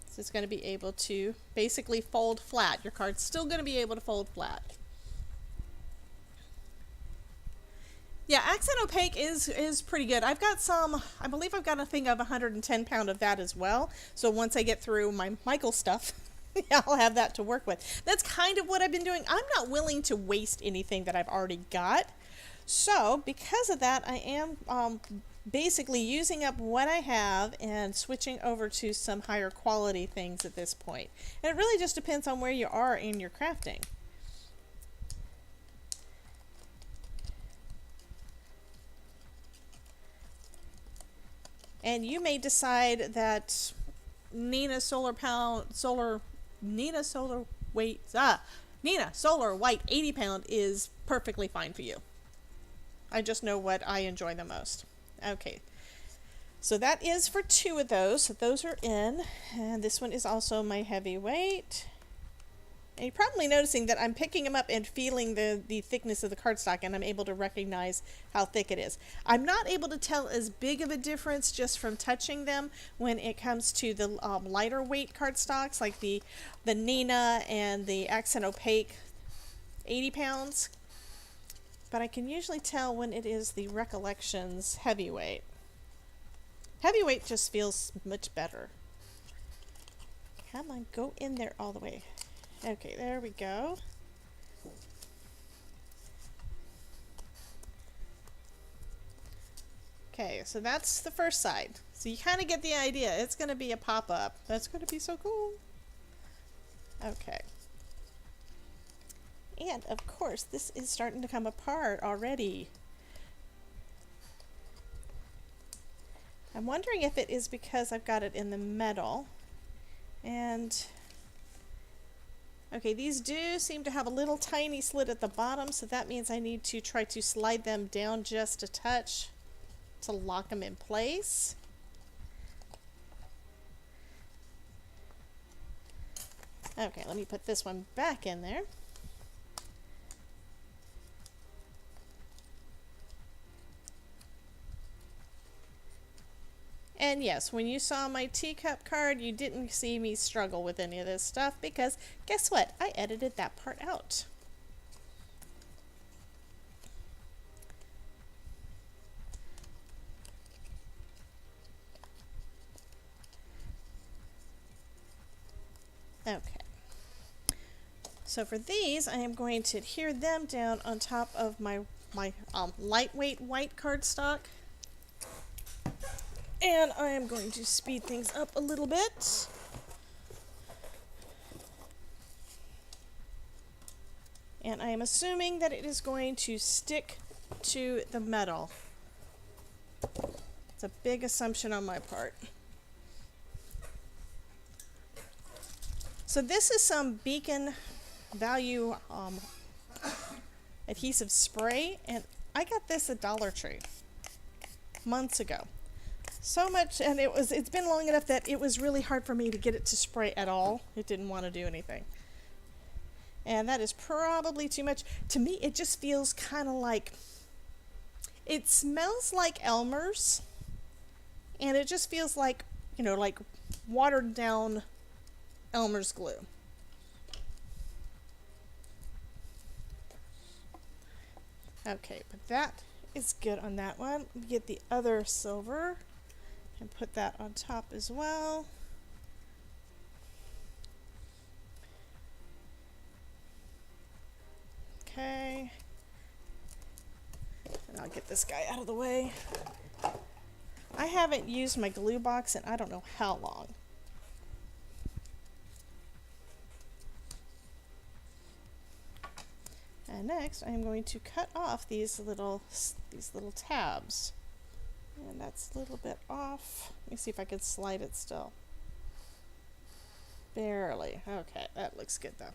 So it's going to be able to basically fold flat. Your card's still going to be able to fold flat. Yeah, Accent Opaque is pretty good. I've got some, I believe I've got a thing of 110-pound of that as well. So once I get through my Michael stuff, I'll have that to work with. That's kind of what I've been doing. I'm not willing to waste anything that I've already got. So because of that, I am basically using up what I have and switching over to some higher quality things at this point. And it really just depends on where you are in your crafting. And you may decide that Nina Solar White 80-pound is perfectly fine for you. I just know what I enjoy the most. Okay, so that is for two of those. So those are in, and this one is also my heavyweight. And you're probably noticing that I'm picking them up and feeling the thickness of the cardstock, and I'm able to recognize how thick it is. I'm not able to tell as big of a difference just from touching them when it comes to the lighter weight cardstocks, like the Nina and the Accent Opaque 80 pounds. But I can usually tell when it is the Recollections heavyweight. Heavyweight just feels much better. Come on, go in there all the way. Okay, there we go. Okay, so that's the first side. So you kind of get the idea. It's going to be a pop-up. That's going to be so cool. Okay. And, of course, this is starting to come apart already. I'm wondering if it is because I've got it in the metal. And okay, these do seem to have a little tiny slit at the bottom, so that means I need to try to slide them down just a touch to lock them in place. Okay, let me put this one back in there. And yes, when you saw my teacup card, you didn't see me struggle with any of this stuff because guess what? I edited that part out. Okay. So for these, I am going to adhere them down on top of my lightweight white cardstock. And I am going to speed things up a little bit. And I am assuming that it is going to stick to the metal. It's a big assumption on my part. So this is some Beacon Value adhesive spray, and I got this at Dollar Tree months ago. So much, and it's been long enough that it was really hard for me to get it to spray at all. It didn't want to do anything. And that is probably too much. To me, it just feels kind of like, it smells like Elmer's, and it just feels like, you know, like watered down Elmer's glue. Okay, but that is good on that one. Get the other silver and put that on top as well. Okay. And I'll get this guy out of the way. I haven't used my glue box in I don't know how long. And next I am going to cut off these little tabs. And that's a little bit off. Let me see if I can slide it still. Barely. Okay, that looks good though.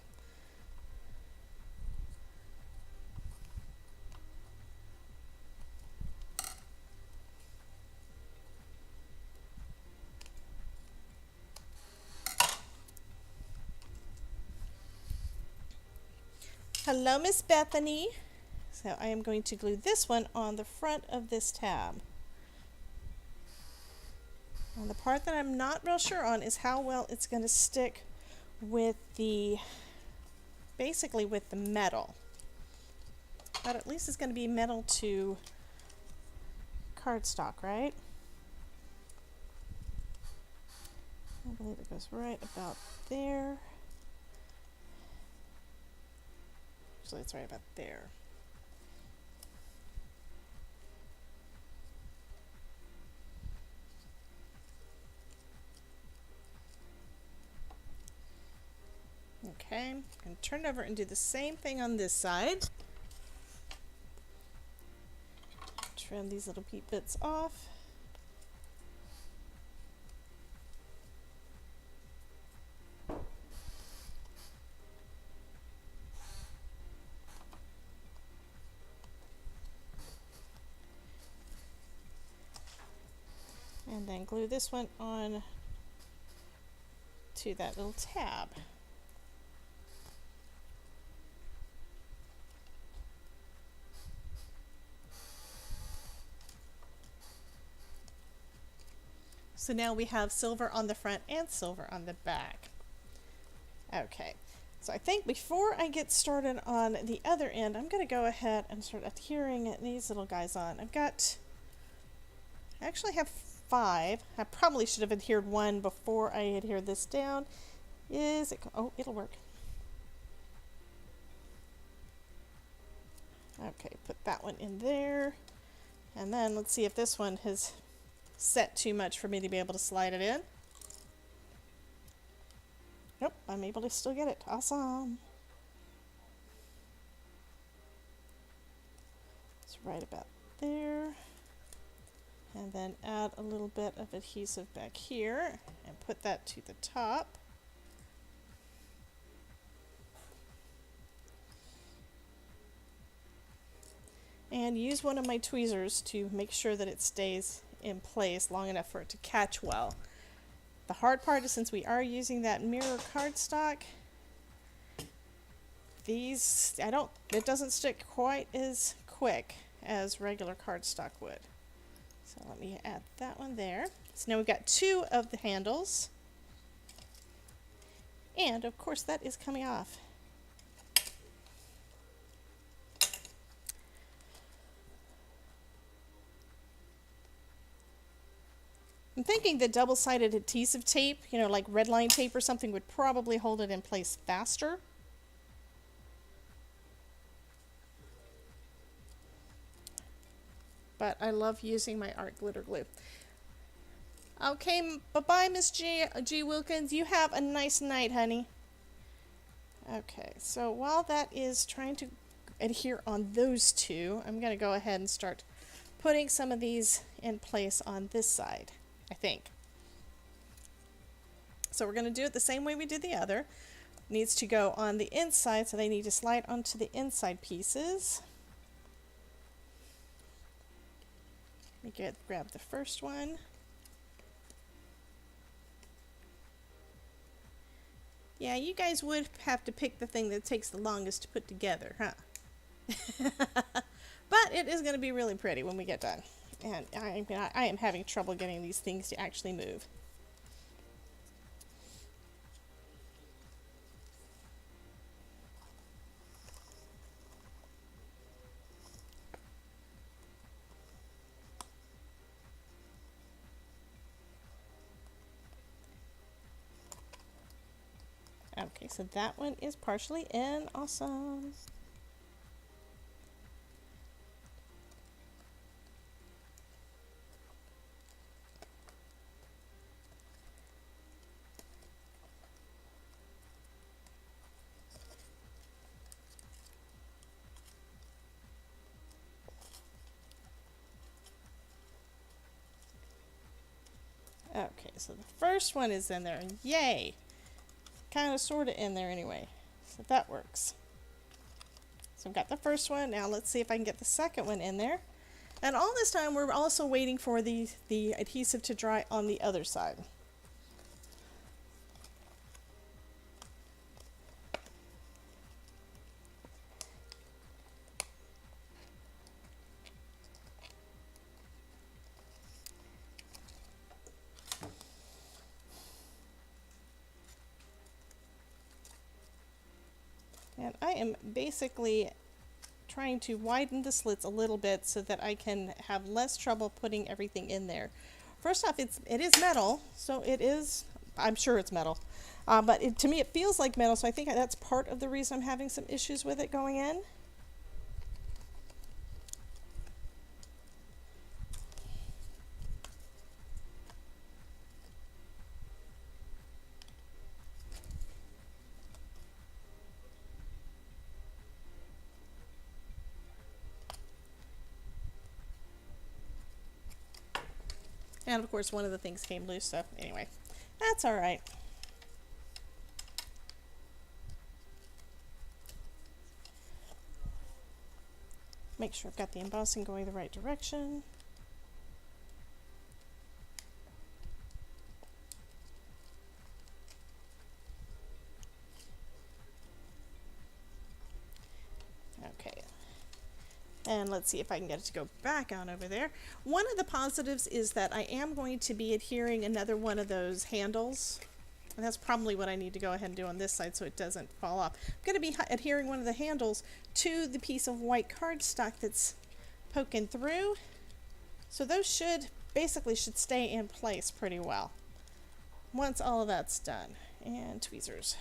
Hello, Miss Bethany. So I am going to glue this one on the front of this tab. And the part that I'm not real sure on is how well it's going to stick with basically with the metal. But at least it's going to be metal to cardstock, right? I believe it goes right about there. Actually, it's right about there. Okay, I'm going to turn it over and do the same thing on this side. Trim these little peat bits off. And then glue this one on to that little tab. So now we have silver on the front and silver on the back. Okay, so I think before I get started on the other end, I'm going to go ahead and start adhering these little guys on. I actually have 5. I probably should have adhered one before I adhered this down. Oh, it'll work. Okay, put that one in there. And then let's see if this one has set too much for me to be able to slide it in. Nope, I'm able to still get it. Awesome. It's right about there. And then add a little bit of adhesive back here and put that to the top. And use one of my tweezers to make sure that it stays in place long enough for it to catch well. The hard part is, since we are using that mirror cardstock, it doesn't stick quite as quick as regular cardstock would. So let me add that one there. So now we've got two of the handles. And of course that is coming off. I'm thinking the double-sided adhesive tape, you know, like red line tape or something, would probably hold it in place faster. But I love using my art glitter glue. Okay, bye-bye, Miss G. Wilkins. You have a nice night, honey. Okay, so while that is trying to adhere on those two, I'm going to go ahead and start putting some of these in place on this side, I think. So we're going to do it the same way we did the other. Needs to go on the inside, so they need to slide onto the inside pieces. Let me grab the first one. Yeah, you guys would have to pick the thing that takes the longest to put together, huh? But it is going to be really pretty when we get done. And I am having trouble getting these things to actually move. Okay, so that one is partially in. Awesome. Okay, so the first one is in there. Yay! Kind of sort of in there anyway, so that works. So I've got the first one. Now let's see if I can get the second one in there. And all this time we're also waiting for the adhesive to dry on the other side. And I am basically trying to widen the slits a little bit so that I can have less trouble putting everything in there. First off, it is metal, so it is, I'm sure it's metal, but to me it feels like metal, so I think that's part of the reason I'm having some issues with it going in. And of course one of the things came loose, so anyway, that's alright. Make sure I've got the embossing going the right direction. Okay. And let's see if I can get it to go back on over there. One of the positives is that I am going to be adhering another one of those handles. And that's probably what I need to go ahead and do on this side so it doesn't fall off. I'm going to be adhering one of the handles to the piece of white cardstock that's poking through. So those basically should stay in place pretty well once all of that's done. And tweezers.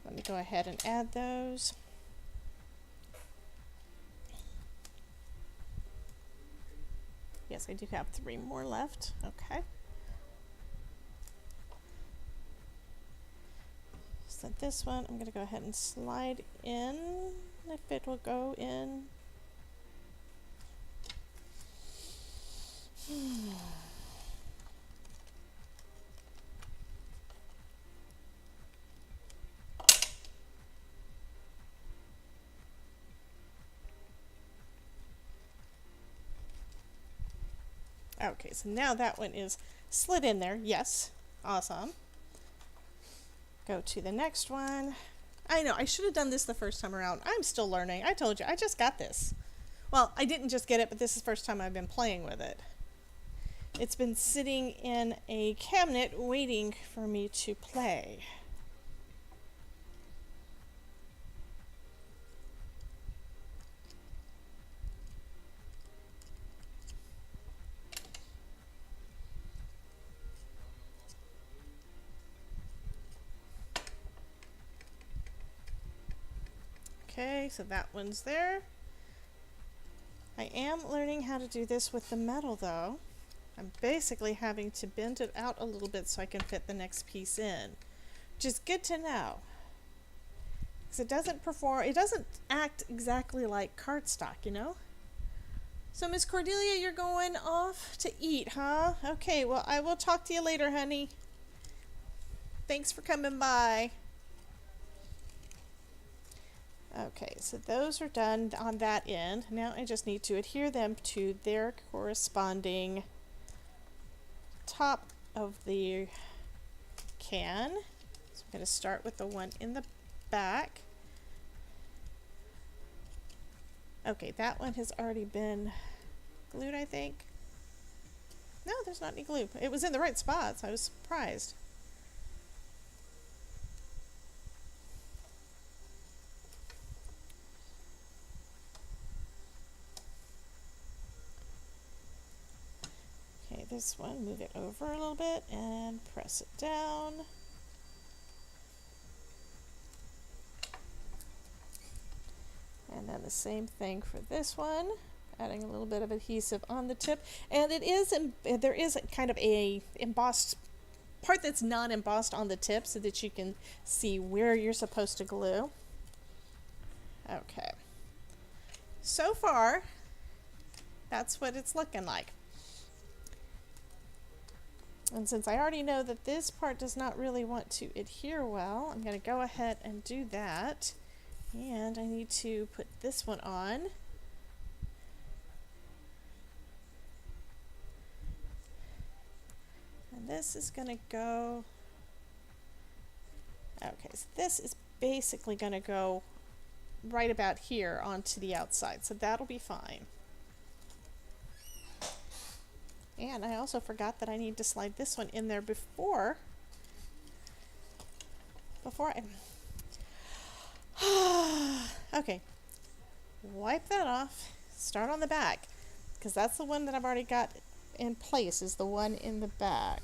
Let me go ahead and add those. Yes, I do have 3 more left. Okay. So this one I'm going to go ahead and slide in, if it will go in. Okay, so now that one is slid in there. Yes. Awesome. Go to the next one. I know, I should have done this the first time around. I'm still learning. I told you, I just got this. Well, I didn't just get it, but this is the first time I've been playing with it. It's been sitting in a cabinet waiting for me to play. Okay, so that one's there. I am learning how to do this with the metal though. I'm basically having to bend it out a little bit so I can fit the next piece in, which is good to know. Because it doesn't act exactly like cardstock, you know? So Miss Cordelia, you're going off to eat, huh? Okay, well I will talk to you later, honey. Thanks for coming by. Okay, so those are done on that end. Now I just need to adhere them to their corresponding top of the can. So I'm going to start with the one in the back. Okay, that one has already been glued, I think. No, there's not any glue. It was in the right spot, so I was surprised. Okay, this one, move it over a little bit and press it down. And then the same thing for this one, adding a little bit of adhesive on the tip. And it is, there is kind of a embossed part that's not embossed on the tip so that you can see where you're supposed to glue. Okay. So far, that's what it's looking like. And since I already know that this part does not really want to adhere well, I'm going to go ahead and do that. And I need to put this one on. And this is going to go... Okay, so this is basically going to go right about here onto the outside, so that'll be fine. And I also forgot that I need to slide this one in there before I... Okay, wipe that off, start on the back, because that's the one that I've already got in place, is the one in the back.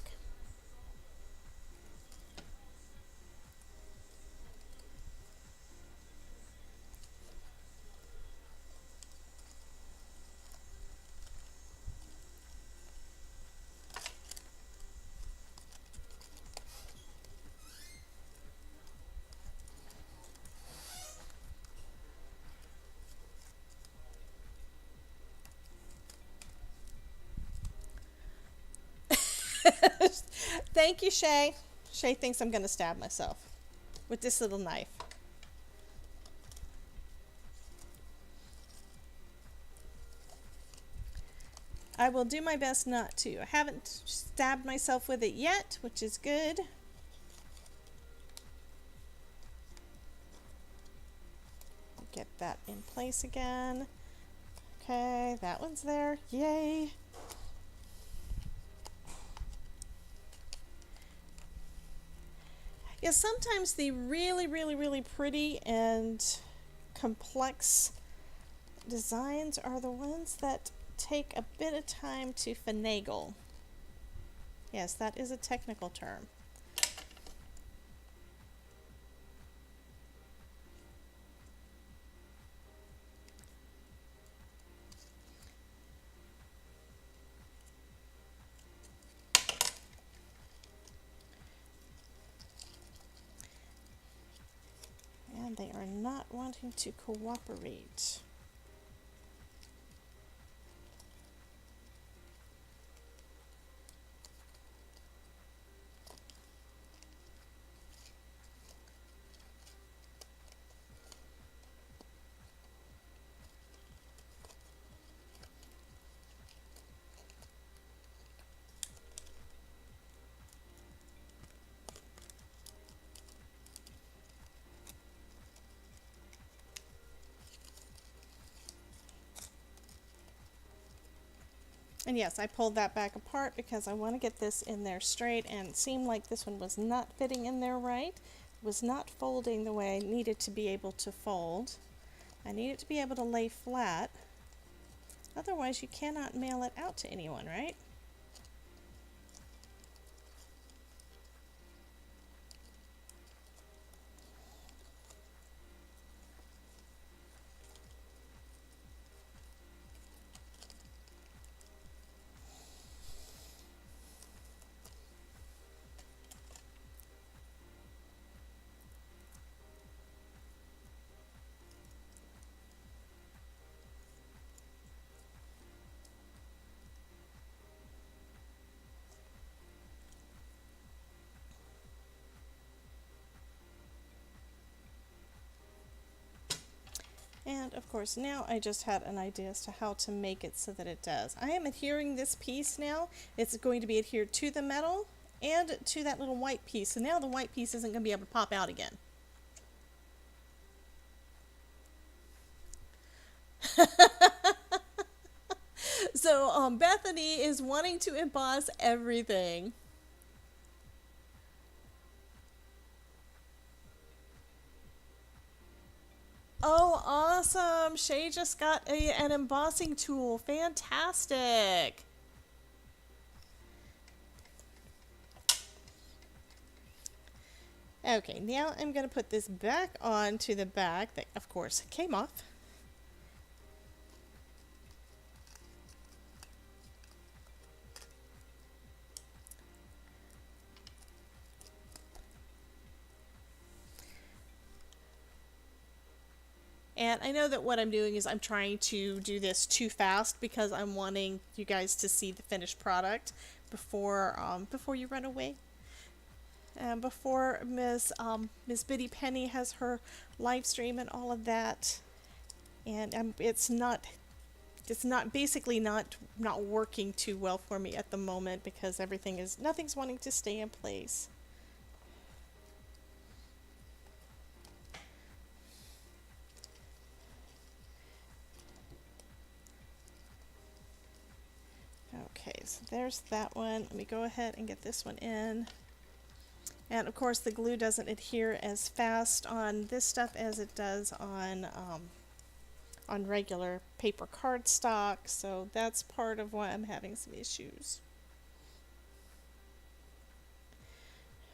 Thank you, Shay. Shay thinks I'm going to stab myself with this little knife. I will do my best not to. I haven't stabbed myself with it yet, which is good. Get that in place again. Okay, that one's there. Yay. Yeah, sometimes the really pretty and complex designs are the ones that take a bit of time to finagle. Yes, that is a technical term. they are not wanting to cooperate. And yes, I pulled that back apart because I want to get this in there straight, and it seemed like this one was not fitting in there right. It was not folding the way I needed to be able to fold. I need it to be able to lay flat. Otherwise, you cannot mail it out to anyone, right? And of course now I just had an idea as to how to make it so that it does. I am adhering this piece now. It's going to be adhered to the metal and to that little white piece. So now the white piece isn't going to be able to pop out again. So Bethany is wanting to emboss everything. Oh, awesome. Shay just got an embossing tool. Fantastic. Okay, now I'm going to put this back onto the back that, of course, came off. And I know that what I'm doing is I'm trying to do this too fast because I'm wanting you guys to see the finished product before you run away. And before Miss Biddy Penny has her live stream and all of that. And it's basically not working too well for me at the moment because nothing's wanting to stay in place. Okay, so there's that one. Let me go ahead and get this one in. And of course the glue doesn't adhere as fast on this stuff as it does on regular paper cardstock, so that's part of why I'm having some issues.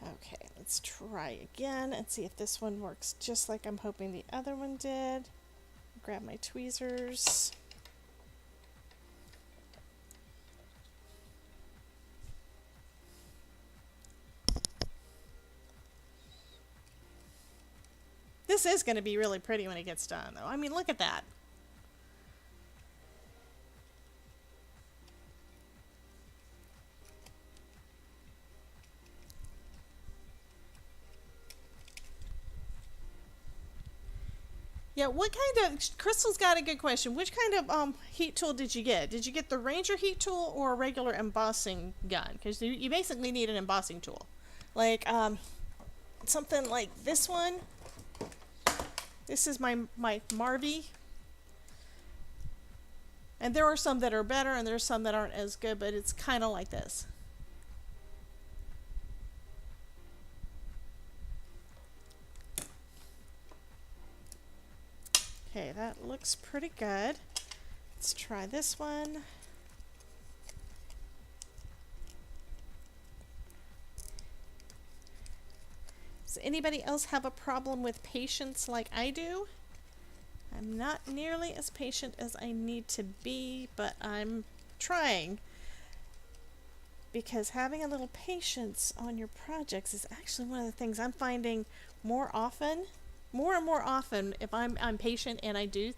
Okay, let's try again and see if this one works just like I'm hoping the other one did. Grab my tweezers. This is going to be really pretty when it gets done, though. I mean, look at that. Yeah, what kind of... Crystal's got a good question. Which kind of heat tool did you get? Did you get the Ranger heat tool or a regular embossing gun? Because you basically need an embossing tool. Like, something like this one. This is my Marvy. And there are some that are better and there's some that aren't as good, but it's kind of like this. Okay, that looks pretty good. Let's try this one. Does anybody else have a problem with patience like I do? I'm not nearly as patient as I need to be, but I'm trying. Because having a little patience on your projects is actually one of the things I'm finding more more and more often, if I'm patient and I do.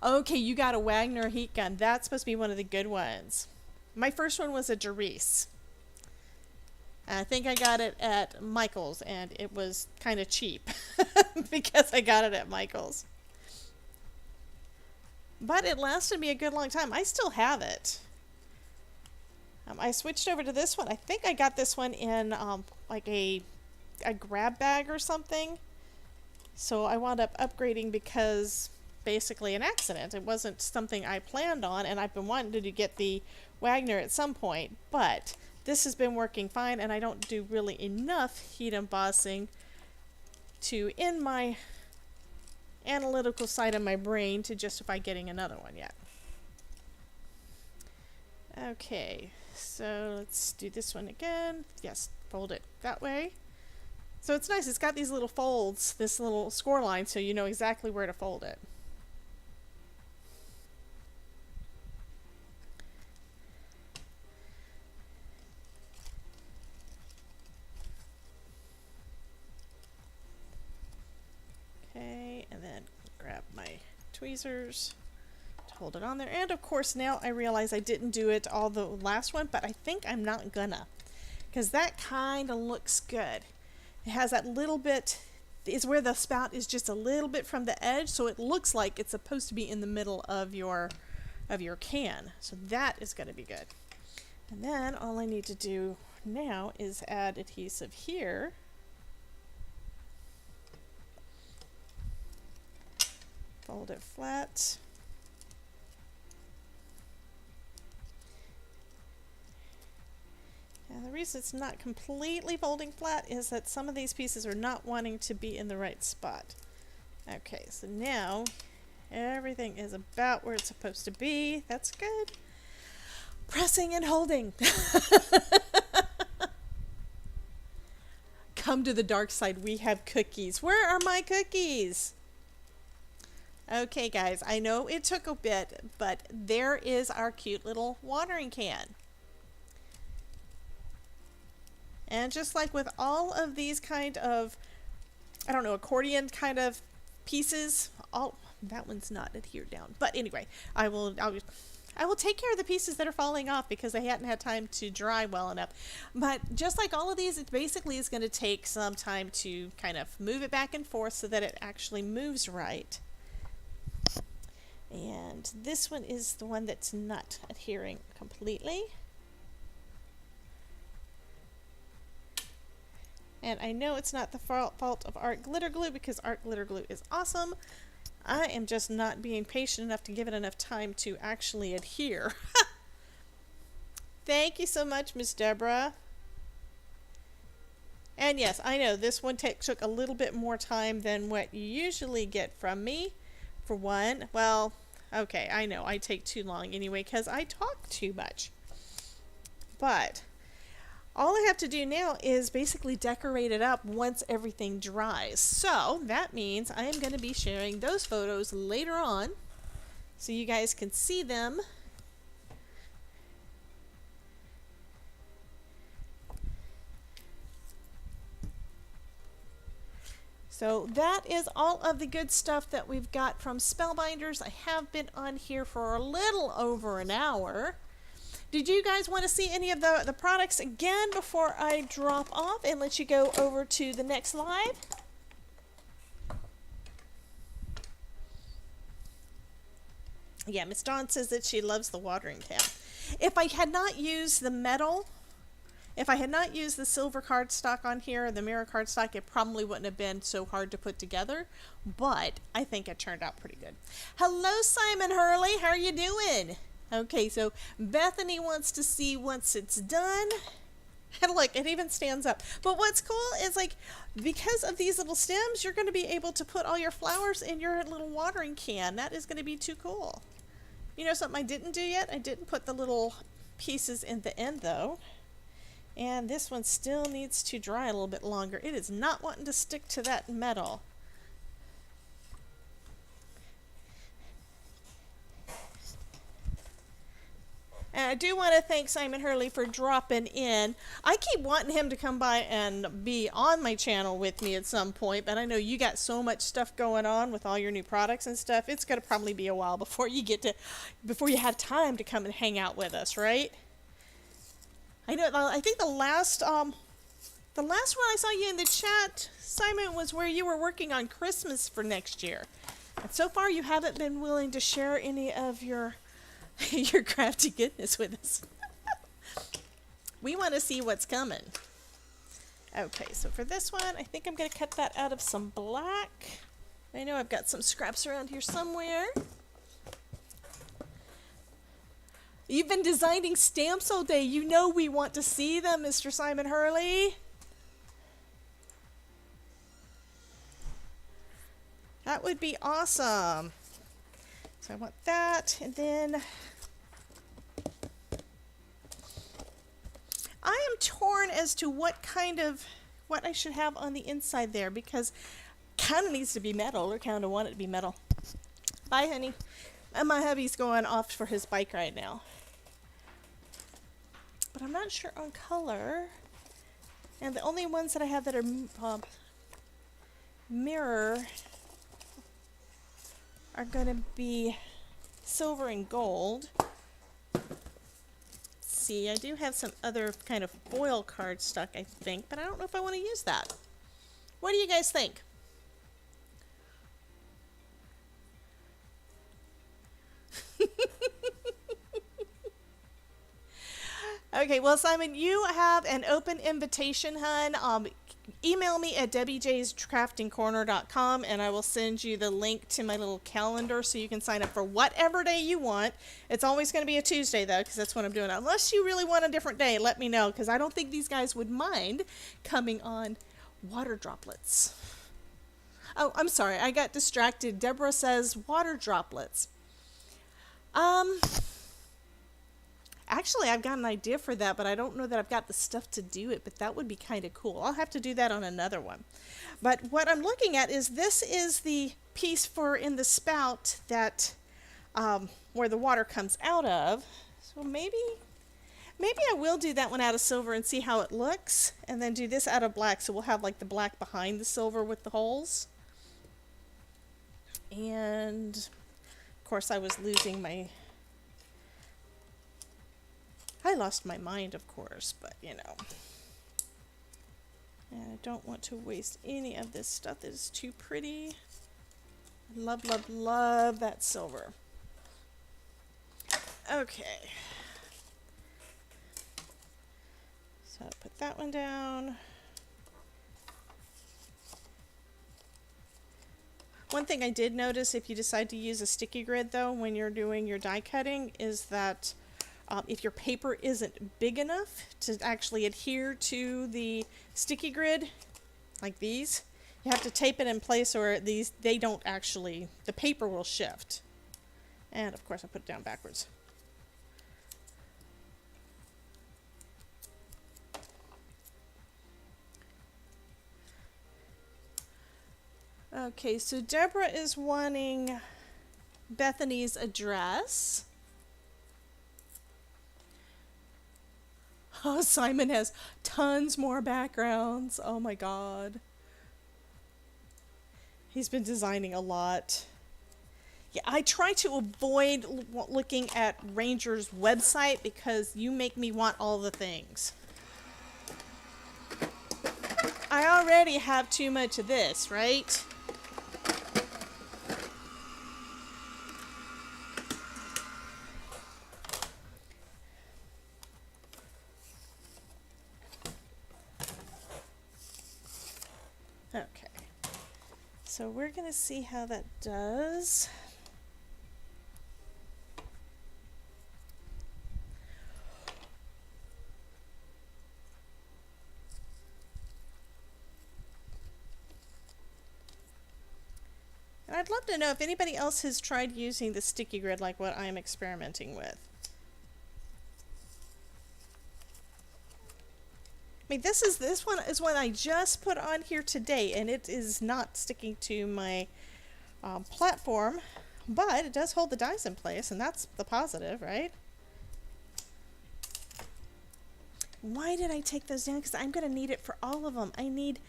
Okay, you got a Wagner heat gun. That's supposed to be one of the good ones. My first one was a Derice. I think I got it at Michael's, and it was kind of cheap because I got it at Michael's. But it lasted me a good long time. I still have it. I switched over to this one. I think I got this one in like a grab bag or something. So I wound up upgrading because basically an accident. It wasn't something I planned on, and I've been wanting to get the Wagner at some point, but this has been working fine, and I don't do really enough heat embossing to in my analytical side of my brain to justify getting another one yet. Okay, so let's do this one again. Yes, fold it that way. So it's nice, it's got these little folds, this little score line, so you know exactly where to fold it. Okay, and then grab my tweezers to hold it on there. And of course now I realize I didn't do it all the last one, but I think I'm not gonna, because that kind of looks good. It has that little bit, is where the spout is just a little bit from the edge, so it looks like it's supposed to be in the middle of your can. So that is going to be good. And then all I need to do now is add adhesive here. Fold it flat. And the reason it's not completely folding flat is that some of these pieces are not wanting to be in the right spot. Okay, so now everything is about where it's supposed to be. That's good. Pressing and holding. Come to the dark side. We have cookies. Where are my cookies? Okay, guys, I know it took a bit, but there is our cute little watering can. And just like with all of these kind of, I don't know, accordion kind of pieces, that one's not adhered down. But anyway, I will take care of the pieces that are falling off because I hadn't had time to dry well enough. But just like all of these, it basically is going to take some time to kind of move it back and forth so that it actually moves right. And this one is the one that's not adhering completely. And I know it's not the fault of art glitter glue because art glitter glue is awesome. I am just not being patient enough to give it enough time to actually adhere. Thank you so much, Miss Deborah. And yes, I know this one took a little bit more time than what you usually get from me. For one, well, okay, I know I take too long anyway because I talk too much. But all I have to do now is basically decorate it up once everything dries. So that means I am going to be sharing those photos later on so you guys can see them. So that is all of the good stuff that we've got from Spellbinders. I have been on here for a little over an hour. Did you guys want to see any of the products again before I drop off and let you go over to the next live? Yeah, Miss Dawn says that she loves the watering can. If I had not used the metal, if I had not used the silver cardstock on here, the mirror cardstock, it probably wouldn't have been so hard to put together, but I think it turned out pretty good. Hello, Simon Hurley. How are you doing? Okay, so Bethany wants to see once it's done. And look, it even stands up. But what's cool is, like, because of these little stems, you're going to be able to put all your flowers in your little watering can. That is going to be too cool. You know something I didn't do yet? I didn't put the little pieces in the end, though. And this one still needs to dry a little bit longer. It is not wanting to stick to that metal. I do want to thank Simon Hurley for dropping in. I keep wanting him to come by and be on my channel with me at some point, but I know you got so much stuff going on with all your new products and stuff. It's going to probably be a while before you have time to come and hang out with us, right? I know. I think the last one I saw you in the chat, Simon, was where you were working on Christmas for next year. And so far, you haven't been willing to share any of your crafty goodness with us. We want to see what's coming. Okay, so for this one, I think I'm going to cut that out of some black. I know I've got some scraps around here somewhere. You've been designing stamps all day. You know we want to see them, Mr. Simon Hurley. That would be awesome. So I want that, and then I am torn as to what I should have on the inside there, because kind of needs to be metal, or kind of want it to be metal. Bye, honey. And my hubby's going off for his bike right now. But I'm not sure on color. And the only ones that I have that are mirror are going to be silver and gold. Let's see, I do have some other kind of foil card stock, I think, but I don't know if I want to use that. What do you guys think? Okay, well, Simon, you have an open invitation, hun. Email me at debbiejscraftingcorner.com, and I will send you the link to my little calendar so you can sign up for whatever day you want. It's always going to be a Tuesday, though, because that's what I'm doing. Unless you really want a different day, let me know, because I don't think these guys would mind coming on water droplets. Oh, I'm sorry. I got distracted. Deborah says water droplets. Actually, I've got an idea for that, but I don't know that I've got the stuff to do it, but that would be kind of cool. I'll have to do that on another one. But what I'm looking at is this is the piece for in the spout that where the water comes out of. So maybe I will do that one out of silver and see how it looks, and then do this out of black, so we'll have like the black behind the silver with the holes. And of course I was losing my... I lost my mind, of course, but you know. And I don't want to waste any of this stuff that is too pretty. Love, love, love that silver. Okay. So put that one down. One thing I did notice, if you decide to use a sticky grid, though, when you're doing your die cutting, is that if your paper isn't big enough to actually adhere to the sticky grid, like these, you have to tape it in place, or they don't actually, the paper will shift. And of course I put it down backwards. Okay, so Deborah is wanting Bethany's address. Oh, Simon has tons more backgrounds. Oh my God. He's been designing a lot. Yeah, I try to avoid looking at Ranger's website because you make me want all the things. I already have too much of this, right? Okay, so we're going to see how that does. And I'd love to know if anybody else has tried using the sticky grid like what I'm experimenting with. I mean, this one is one I just put on here today, and it is not sticking to my platform, but it does hold the dies in place, and that's the positive, right? Why did I take those down? Because I'm going to need it for all of them. I need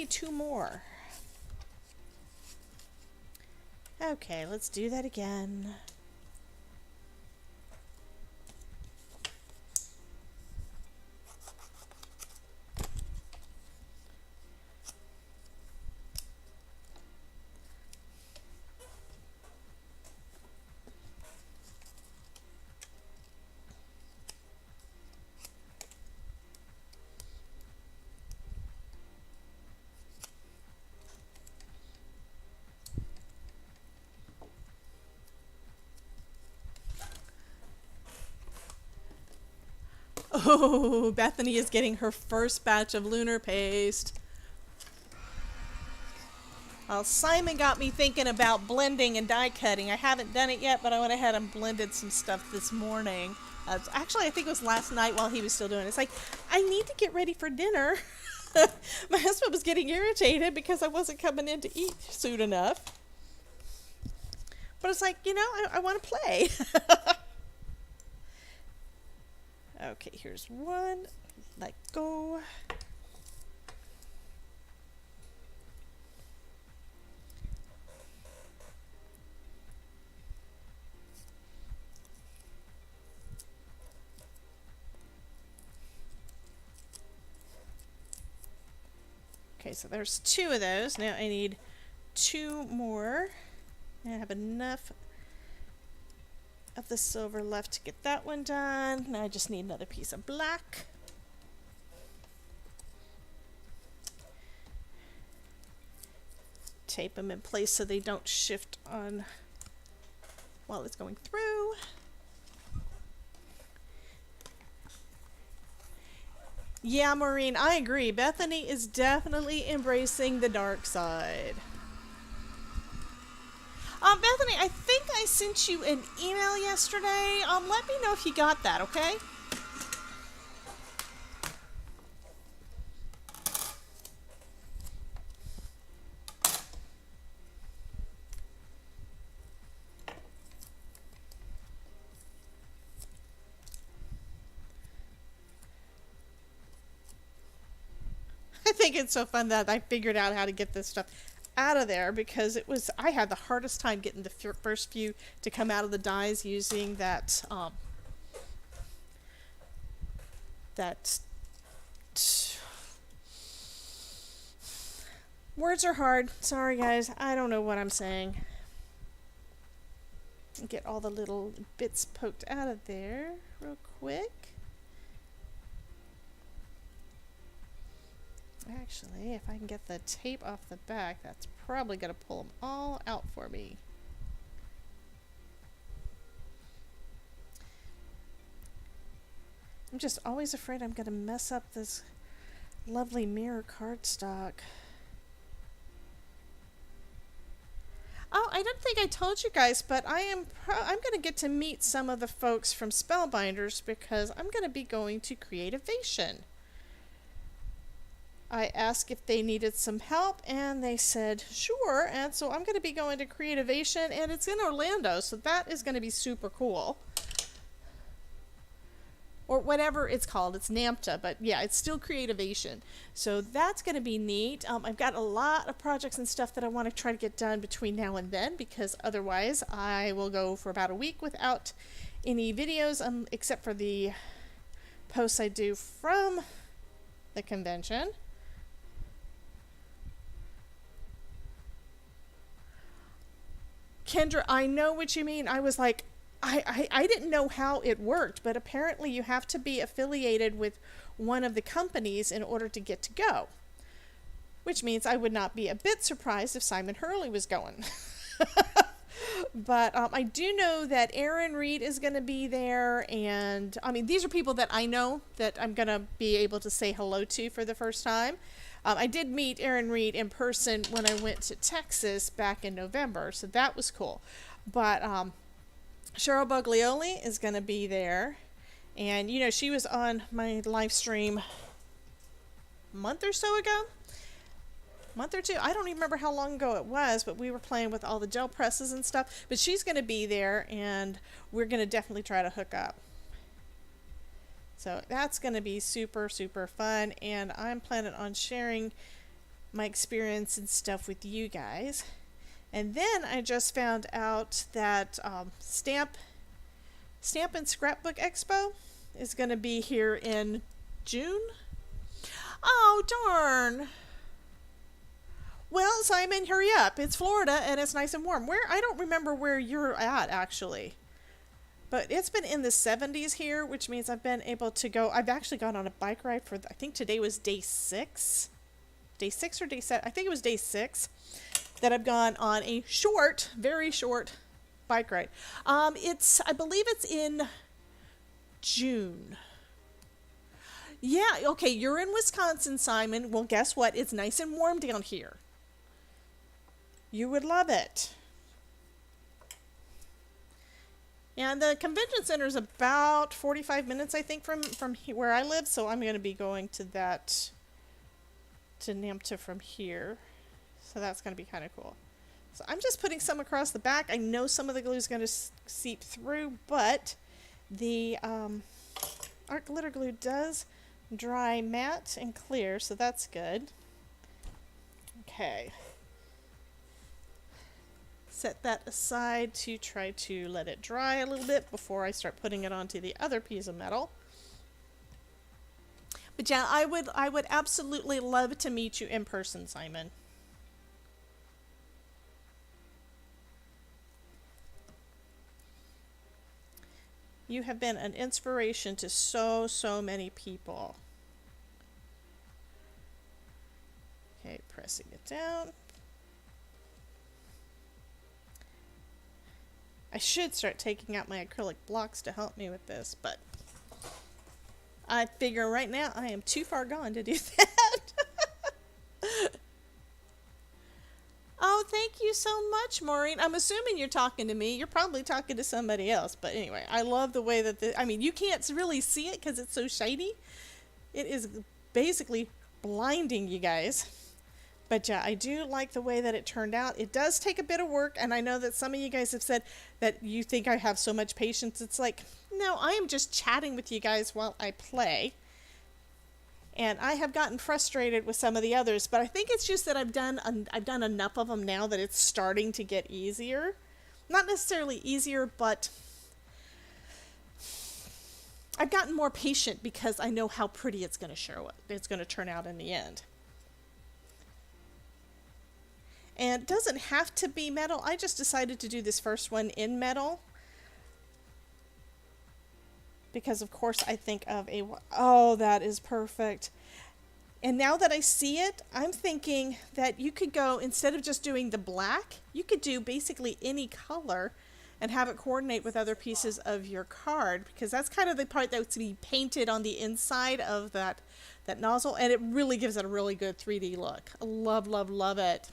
two more. Okay, let's do that again. Oh, Bethany is getting her first batch of lunar paste. Well, Simon got me thinking about blending and die cutting. I haven't done it yet, but I went ahead and blended some stuff this morning. Actually, I think it was last night while he was still doing it. It's like, I need to get ready for dinner. My husband was getting irritated because I wasn't coming in to eat soon enough. But it's like, you know, I want to play. Okay, here's one. Let go. Okay, so there's two of those. Now I need two more. I have enough of the silver left to get that one done. Now I just need another piece of black. Tape them in place so they don't shift on while it's going through. Yeah, Maureen, I agree. Bethany is definitely embracing the dark side. Bethany, I think I sent you an email yesterday. Let me know if you got that, okay? I think it's so fun that I figured out how to get this stuff out of there, because I had the hardest time getting the first few to come out of the dies using that words are hard. Sorry guys, I don't know what I'm saying. Get all the little bits poked out of there real quick. Actually, if I can get the tape off the back, that's probably going to pull them all out for me. I'm just always afraid I'm going to mess up this lovely mirror cardstock. Oh, I don't think I told you guys, but I'm going to get to meet some of the folks from Spellbinders because I'm going to be going to Creativation. I asked if they needed some help, and they said sure, and so I'm going to be going to Creativation, and it's in Orlando, so that is going to be super cool. Or whatever it's called. It's NAMTA, but yeah, it's still Creativation. So that's going to be neat. I've got a lot of projects and stuff that I want to try to get done between now and then, because otherwise I will go for about a week without any videos, except for the posts I do from the convention. Kendra, I know what you mean. I was like, I didn't know how it worked, but apparently you have to be affiliated with one of the companies in order to get to go. Which means I would not be a bit surprised if Simon Hurley was going. But I do know that Aaron Reed is going to be there, and I mean, these are people that I know that I'm going to be able to say hello to for the first time. I did meet Aaron Reed in person when I went to Texas back in November, so that was cool. But Cheryl Buglioli is going to be there, and you know, she was on my live stream a month or so ago. Month or two, I don't even remember how long ago it was, but we were playing with all the gel presses and stuff. But she's going to be there, and we're going to definitely try to hook up. So that's going to be super, super fun, and I'm planning on sharing my experience and stuff with you guys. And then I just found out that Stamp and Scrapbook Expo is going to be here in June. Oh, darn. Well, Simon, hurry up. It's Florida and it's nice and warm. I don't remember where you're at, actually. But it's been in the 70s here, which means I've been able to go. I've actually gone on a bike ride for, I think today was day 6. Day 6 or day 7? I think it was day 6 that I've gone on a short, very short bike ride. I believe it's in June. Yeah, okay, you're in Wisconsin, Simon. Well, guess what? It's nice and warm down here. You would love it. And the convention center is about 45 minutes, I think, from where I live. So I'm going to be going to NAMTA from here. So that's going to be kind of cool. So I'm just putting some across the back. I know some of the glue is going to seep through, but the art glitter glue does dry matte and clear, so that's good. Okay. Set that aside to try to let it dry a little bit before I start putting it onto the other piece of metal. But yeah, I would absolutely love to meet you in person, Simon. You have been an inspiration to so many people. Okay, pressing it down. I should start taking out my acrylic blocks to help me with this, but I figure right now I am too far gone to do that. Oh, thank you so much, Maureen. I'm assuming you're talking to me. You're probably talking to somebody else. But anyway, I love the way that you can't really see it because it's so shiny. It is basically blinding, you guys. But yeah, I do like the way that it turned out. It does take a bit of work, and I know that some of you guys have said that you think I have so much patience. It's like, no, I am just chatting with you guys while I play. And I have gotten frustrated with some of the others, but I think it's just that I've done enough of them now that it's starting to get easier. Not necessarily easier, but I've gotten more patient because I know how pretty it's going to turn out in the end. And it doesn't have to be metal. I just decided to do this first one in metal. Because of course I think of oh, that is perfect. And now that I see it, I'm thinking that you could go, instead of just doing the black, you could do basically any color and have it coordinate with other pieces of your card, because that's kind of the part that's to be painted on the inside of that nozzle, and it really gives it a really good 3D look. I love, love, love it.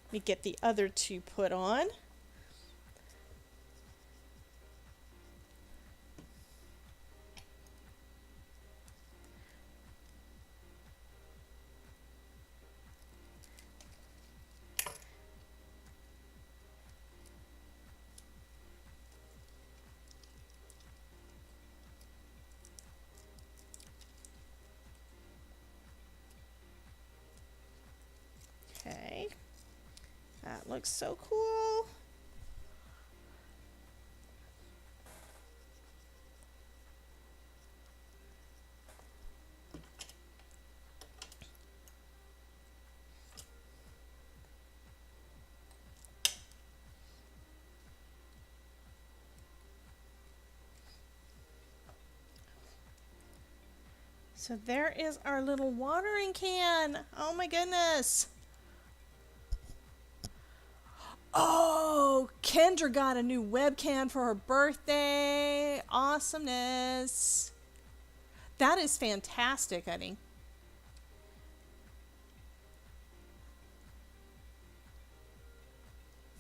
Let me get the other two put on. Okay, that looks so cool. So there is our little watering can. Oh my goodness. Oh, Kendra got a new webcam for her birthday. Awesomeness. That is fantastic, honey.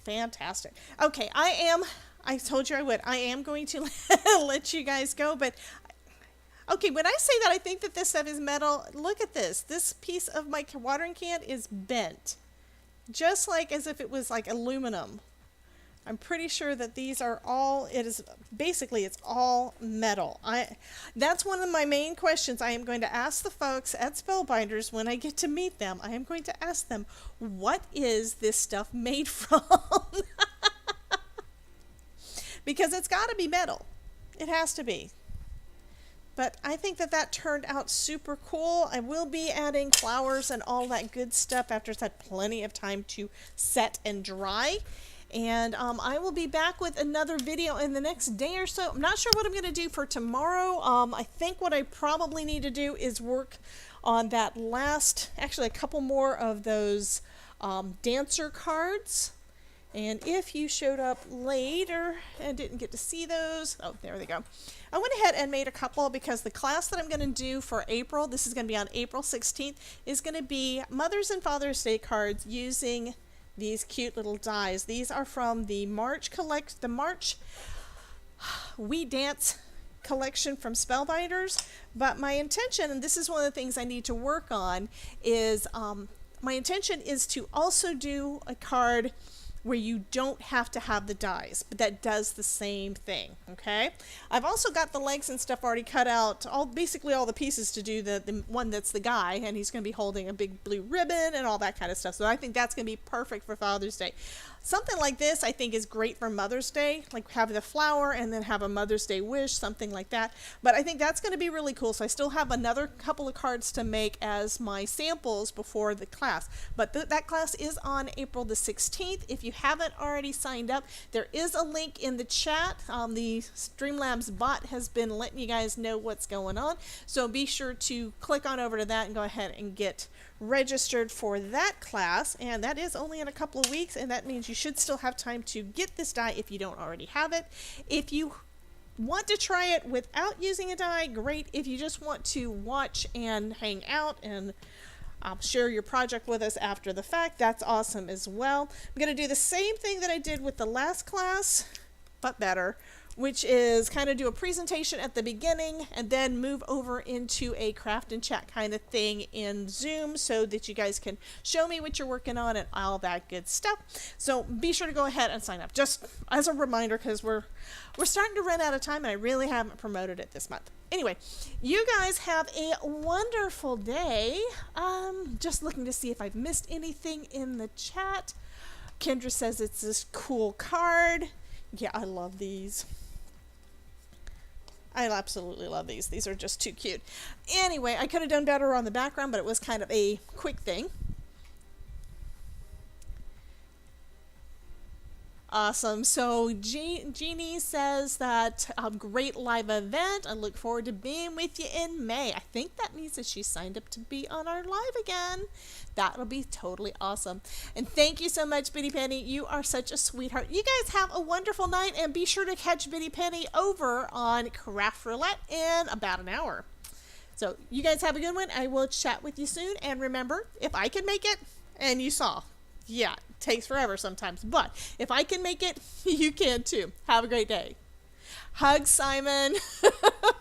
Fantastic. Okay, I told you I would. I am going to let you guys go, but okay, when I say that I think that this stuff is metal, look at this. This piece of my watering can is bent. Just like as if it was like aluminum. I'm pretty sure that these are all, it is basically, it's all metal. That's one of my main questions I am going to ask the folks at Spellbinders when I get to meet them. I am going to ask them, what is this stuff made from? Because it's got to be metal. It has to be. But I think that that turned out super cool. I will be adding flowers and all that good stuff after it's had plenty of time to set and dry. And I will be back with another video in the next day or so. I'm not sure what I'm going to do for tomorrow. I think what I probably need to do is work on that last, actually a couple more of those dancer cards. And if you showed up later and didn't get to see those, oh, there they go. I went ahead and made a couple because the class that I'm going to do for April, this is going to be on April 16th, is going to be Mother's and Father's Day cards using these cute little dies. These are from the March We Dance collection from Spellbinders. But my intention, and this is one of the things I need to work on, is my intention is to also do a card where you don't have to have the dies, but that does the same thing, okay? I've also got the legs and stuff already cut out, basically all the pieces to do the one that's the guy, and he's going to be holding a big blue ribbon and all that kind of stuff, so I think that's going to be perfect for Father's Day. Something like this I think is great for Mother's Day, like have the flower and then have a Mother's Day wish, something like that. But I think that's going to be really cool. So I still have another couple of cards to make as my samples before the class. But that class is on April the 16th. If you haven't already signed up, there is a link in the chat. The Streamlabs bot has been letting you guys know what's going on. So be sure to click on over to that and go ahead and get registered for that class, and that is only in a couple of weeks, and that means you should still have time to get this die if you don't already have it. If you want to try it without using a die, great. If you just want to watch and hang out and share your project with us after the fact, that's awesome as well. I'm going to do the same thing that I did with the last class, but better, which is kind of do a presentation at the beginning and then move over into a craft and chat kind of thing in Zoom so that you guys can show me what you're working on and all that good stuff. So be sure to go ahead and sign up, just as a reminder, because we're starting to run out of time and I really haven't promoted it this month. Anyway, you guys have a wonderful day. Just looking to see if I've missed anything in the chat. Kendra says it's this cool card. Yeah, I love these. I absolutely love these. These are just too cute. Anyway, I could have done better on the background, but it was kind of a quick thing. Awesome. So Jeannie says that great live event. I look forward to being with you in May. I think that means that she signed up to be on our live again. That'll be totally awesome. And thank you so much, Bitty Penny. You are such a sweetheart. You guys have a wonderful night, and be sure to catch Bitty Penny over on Craft Roulette in about an hour. So you guys have a good one. I will chat with you soon. And remember, if I can make it, and you saw, yeah, it takes forever sometimes, but if I can make it, you can too. Have a great day. Hugs, Simon.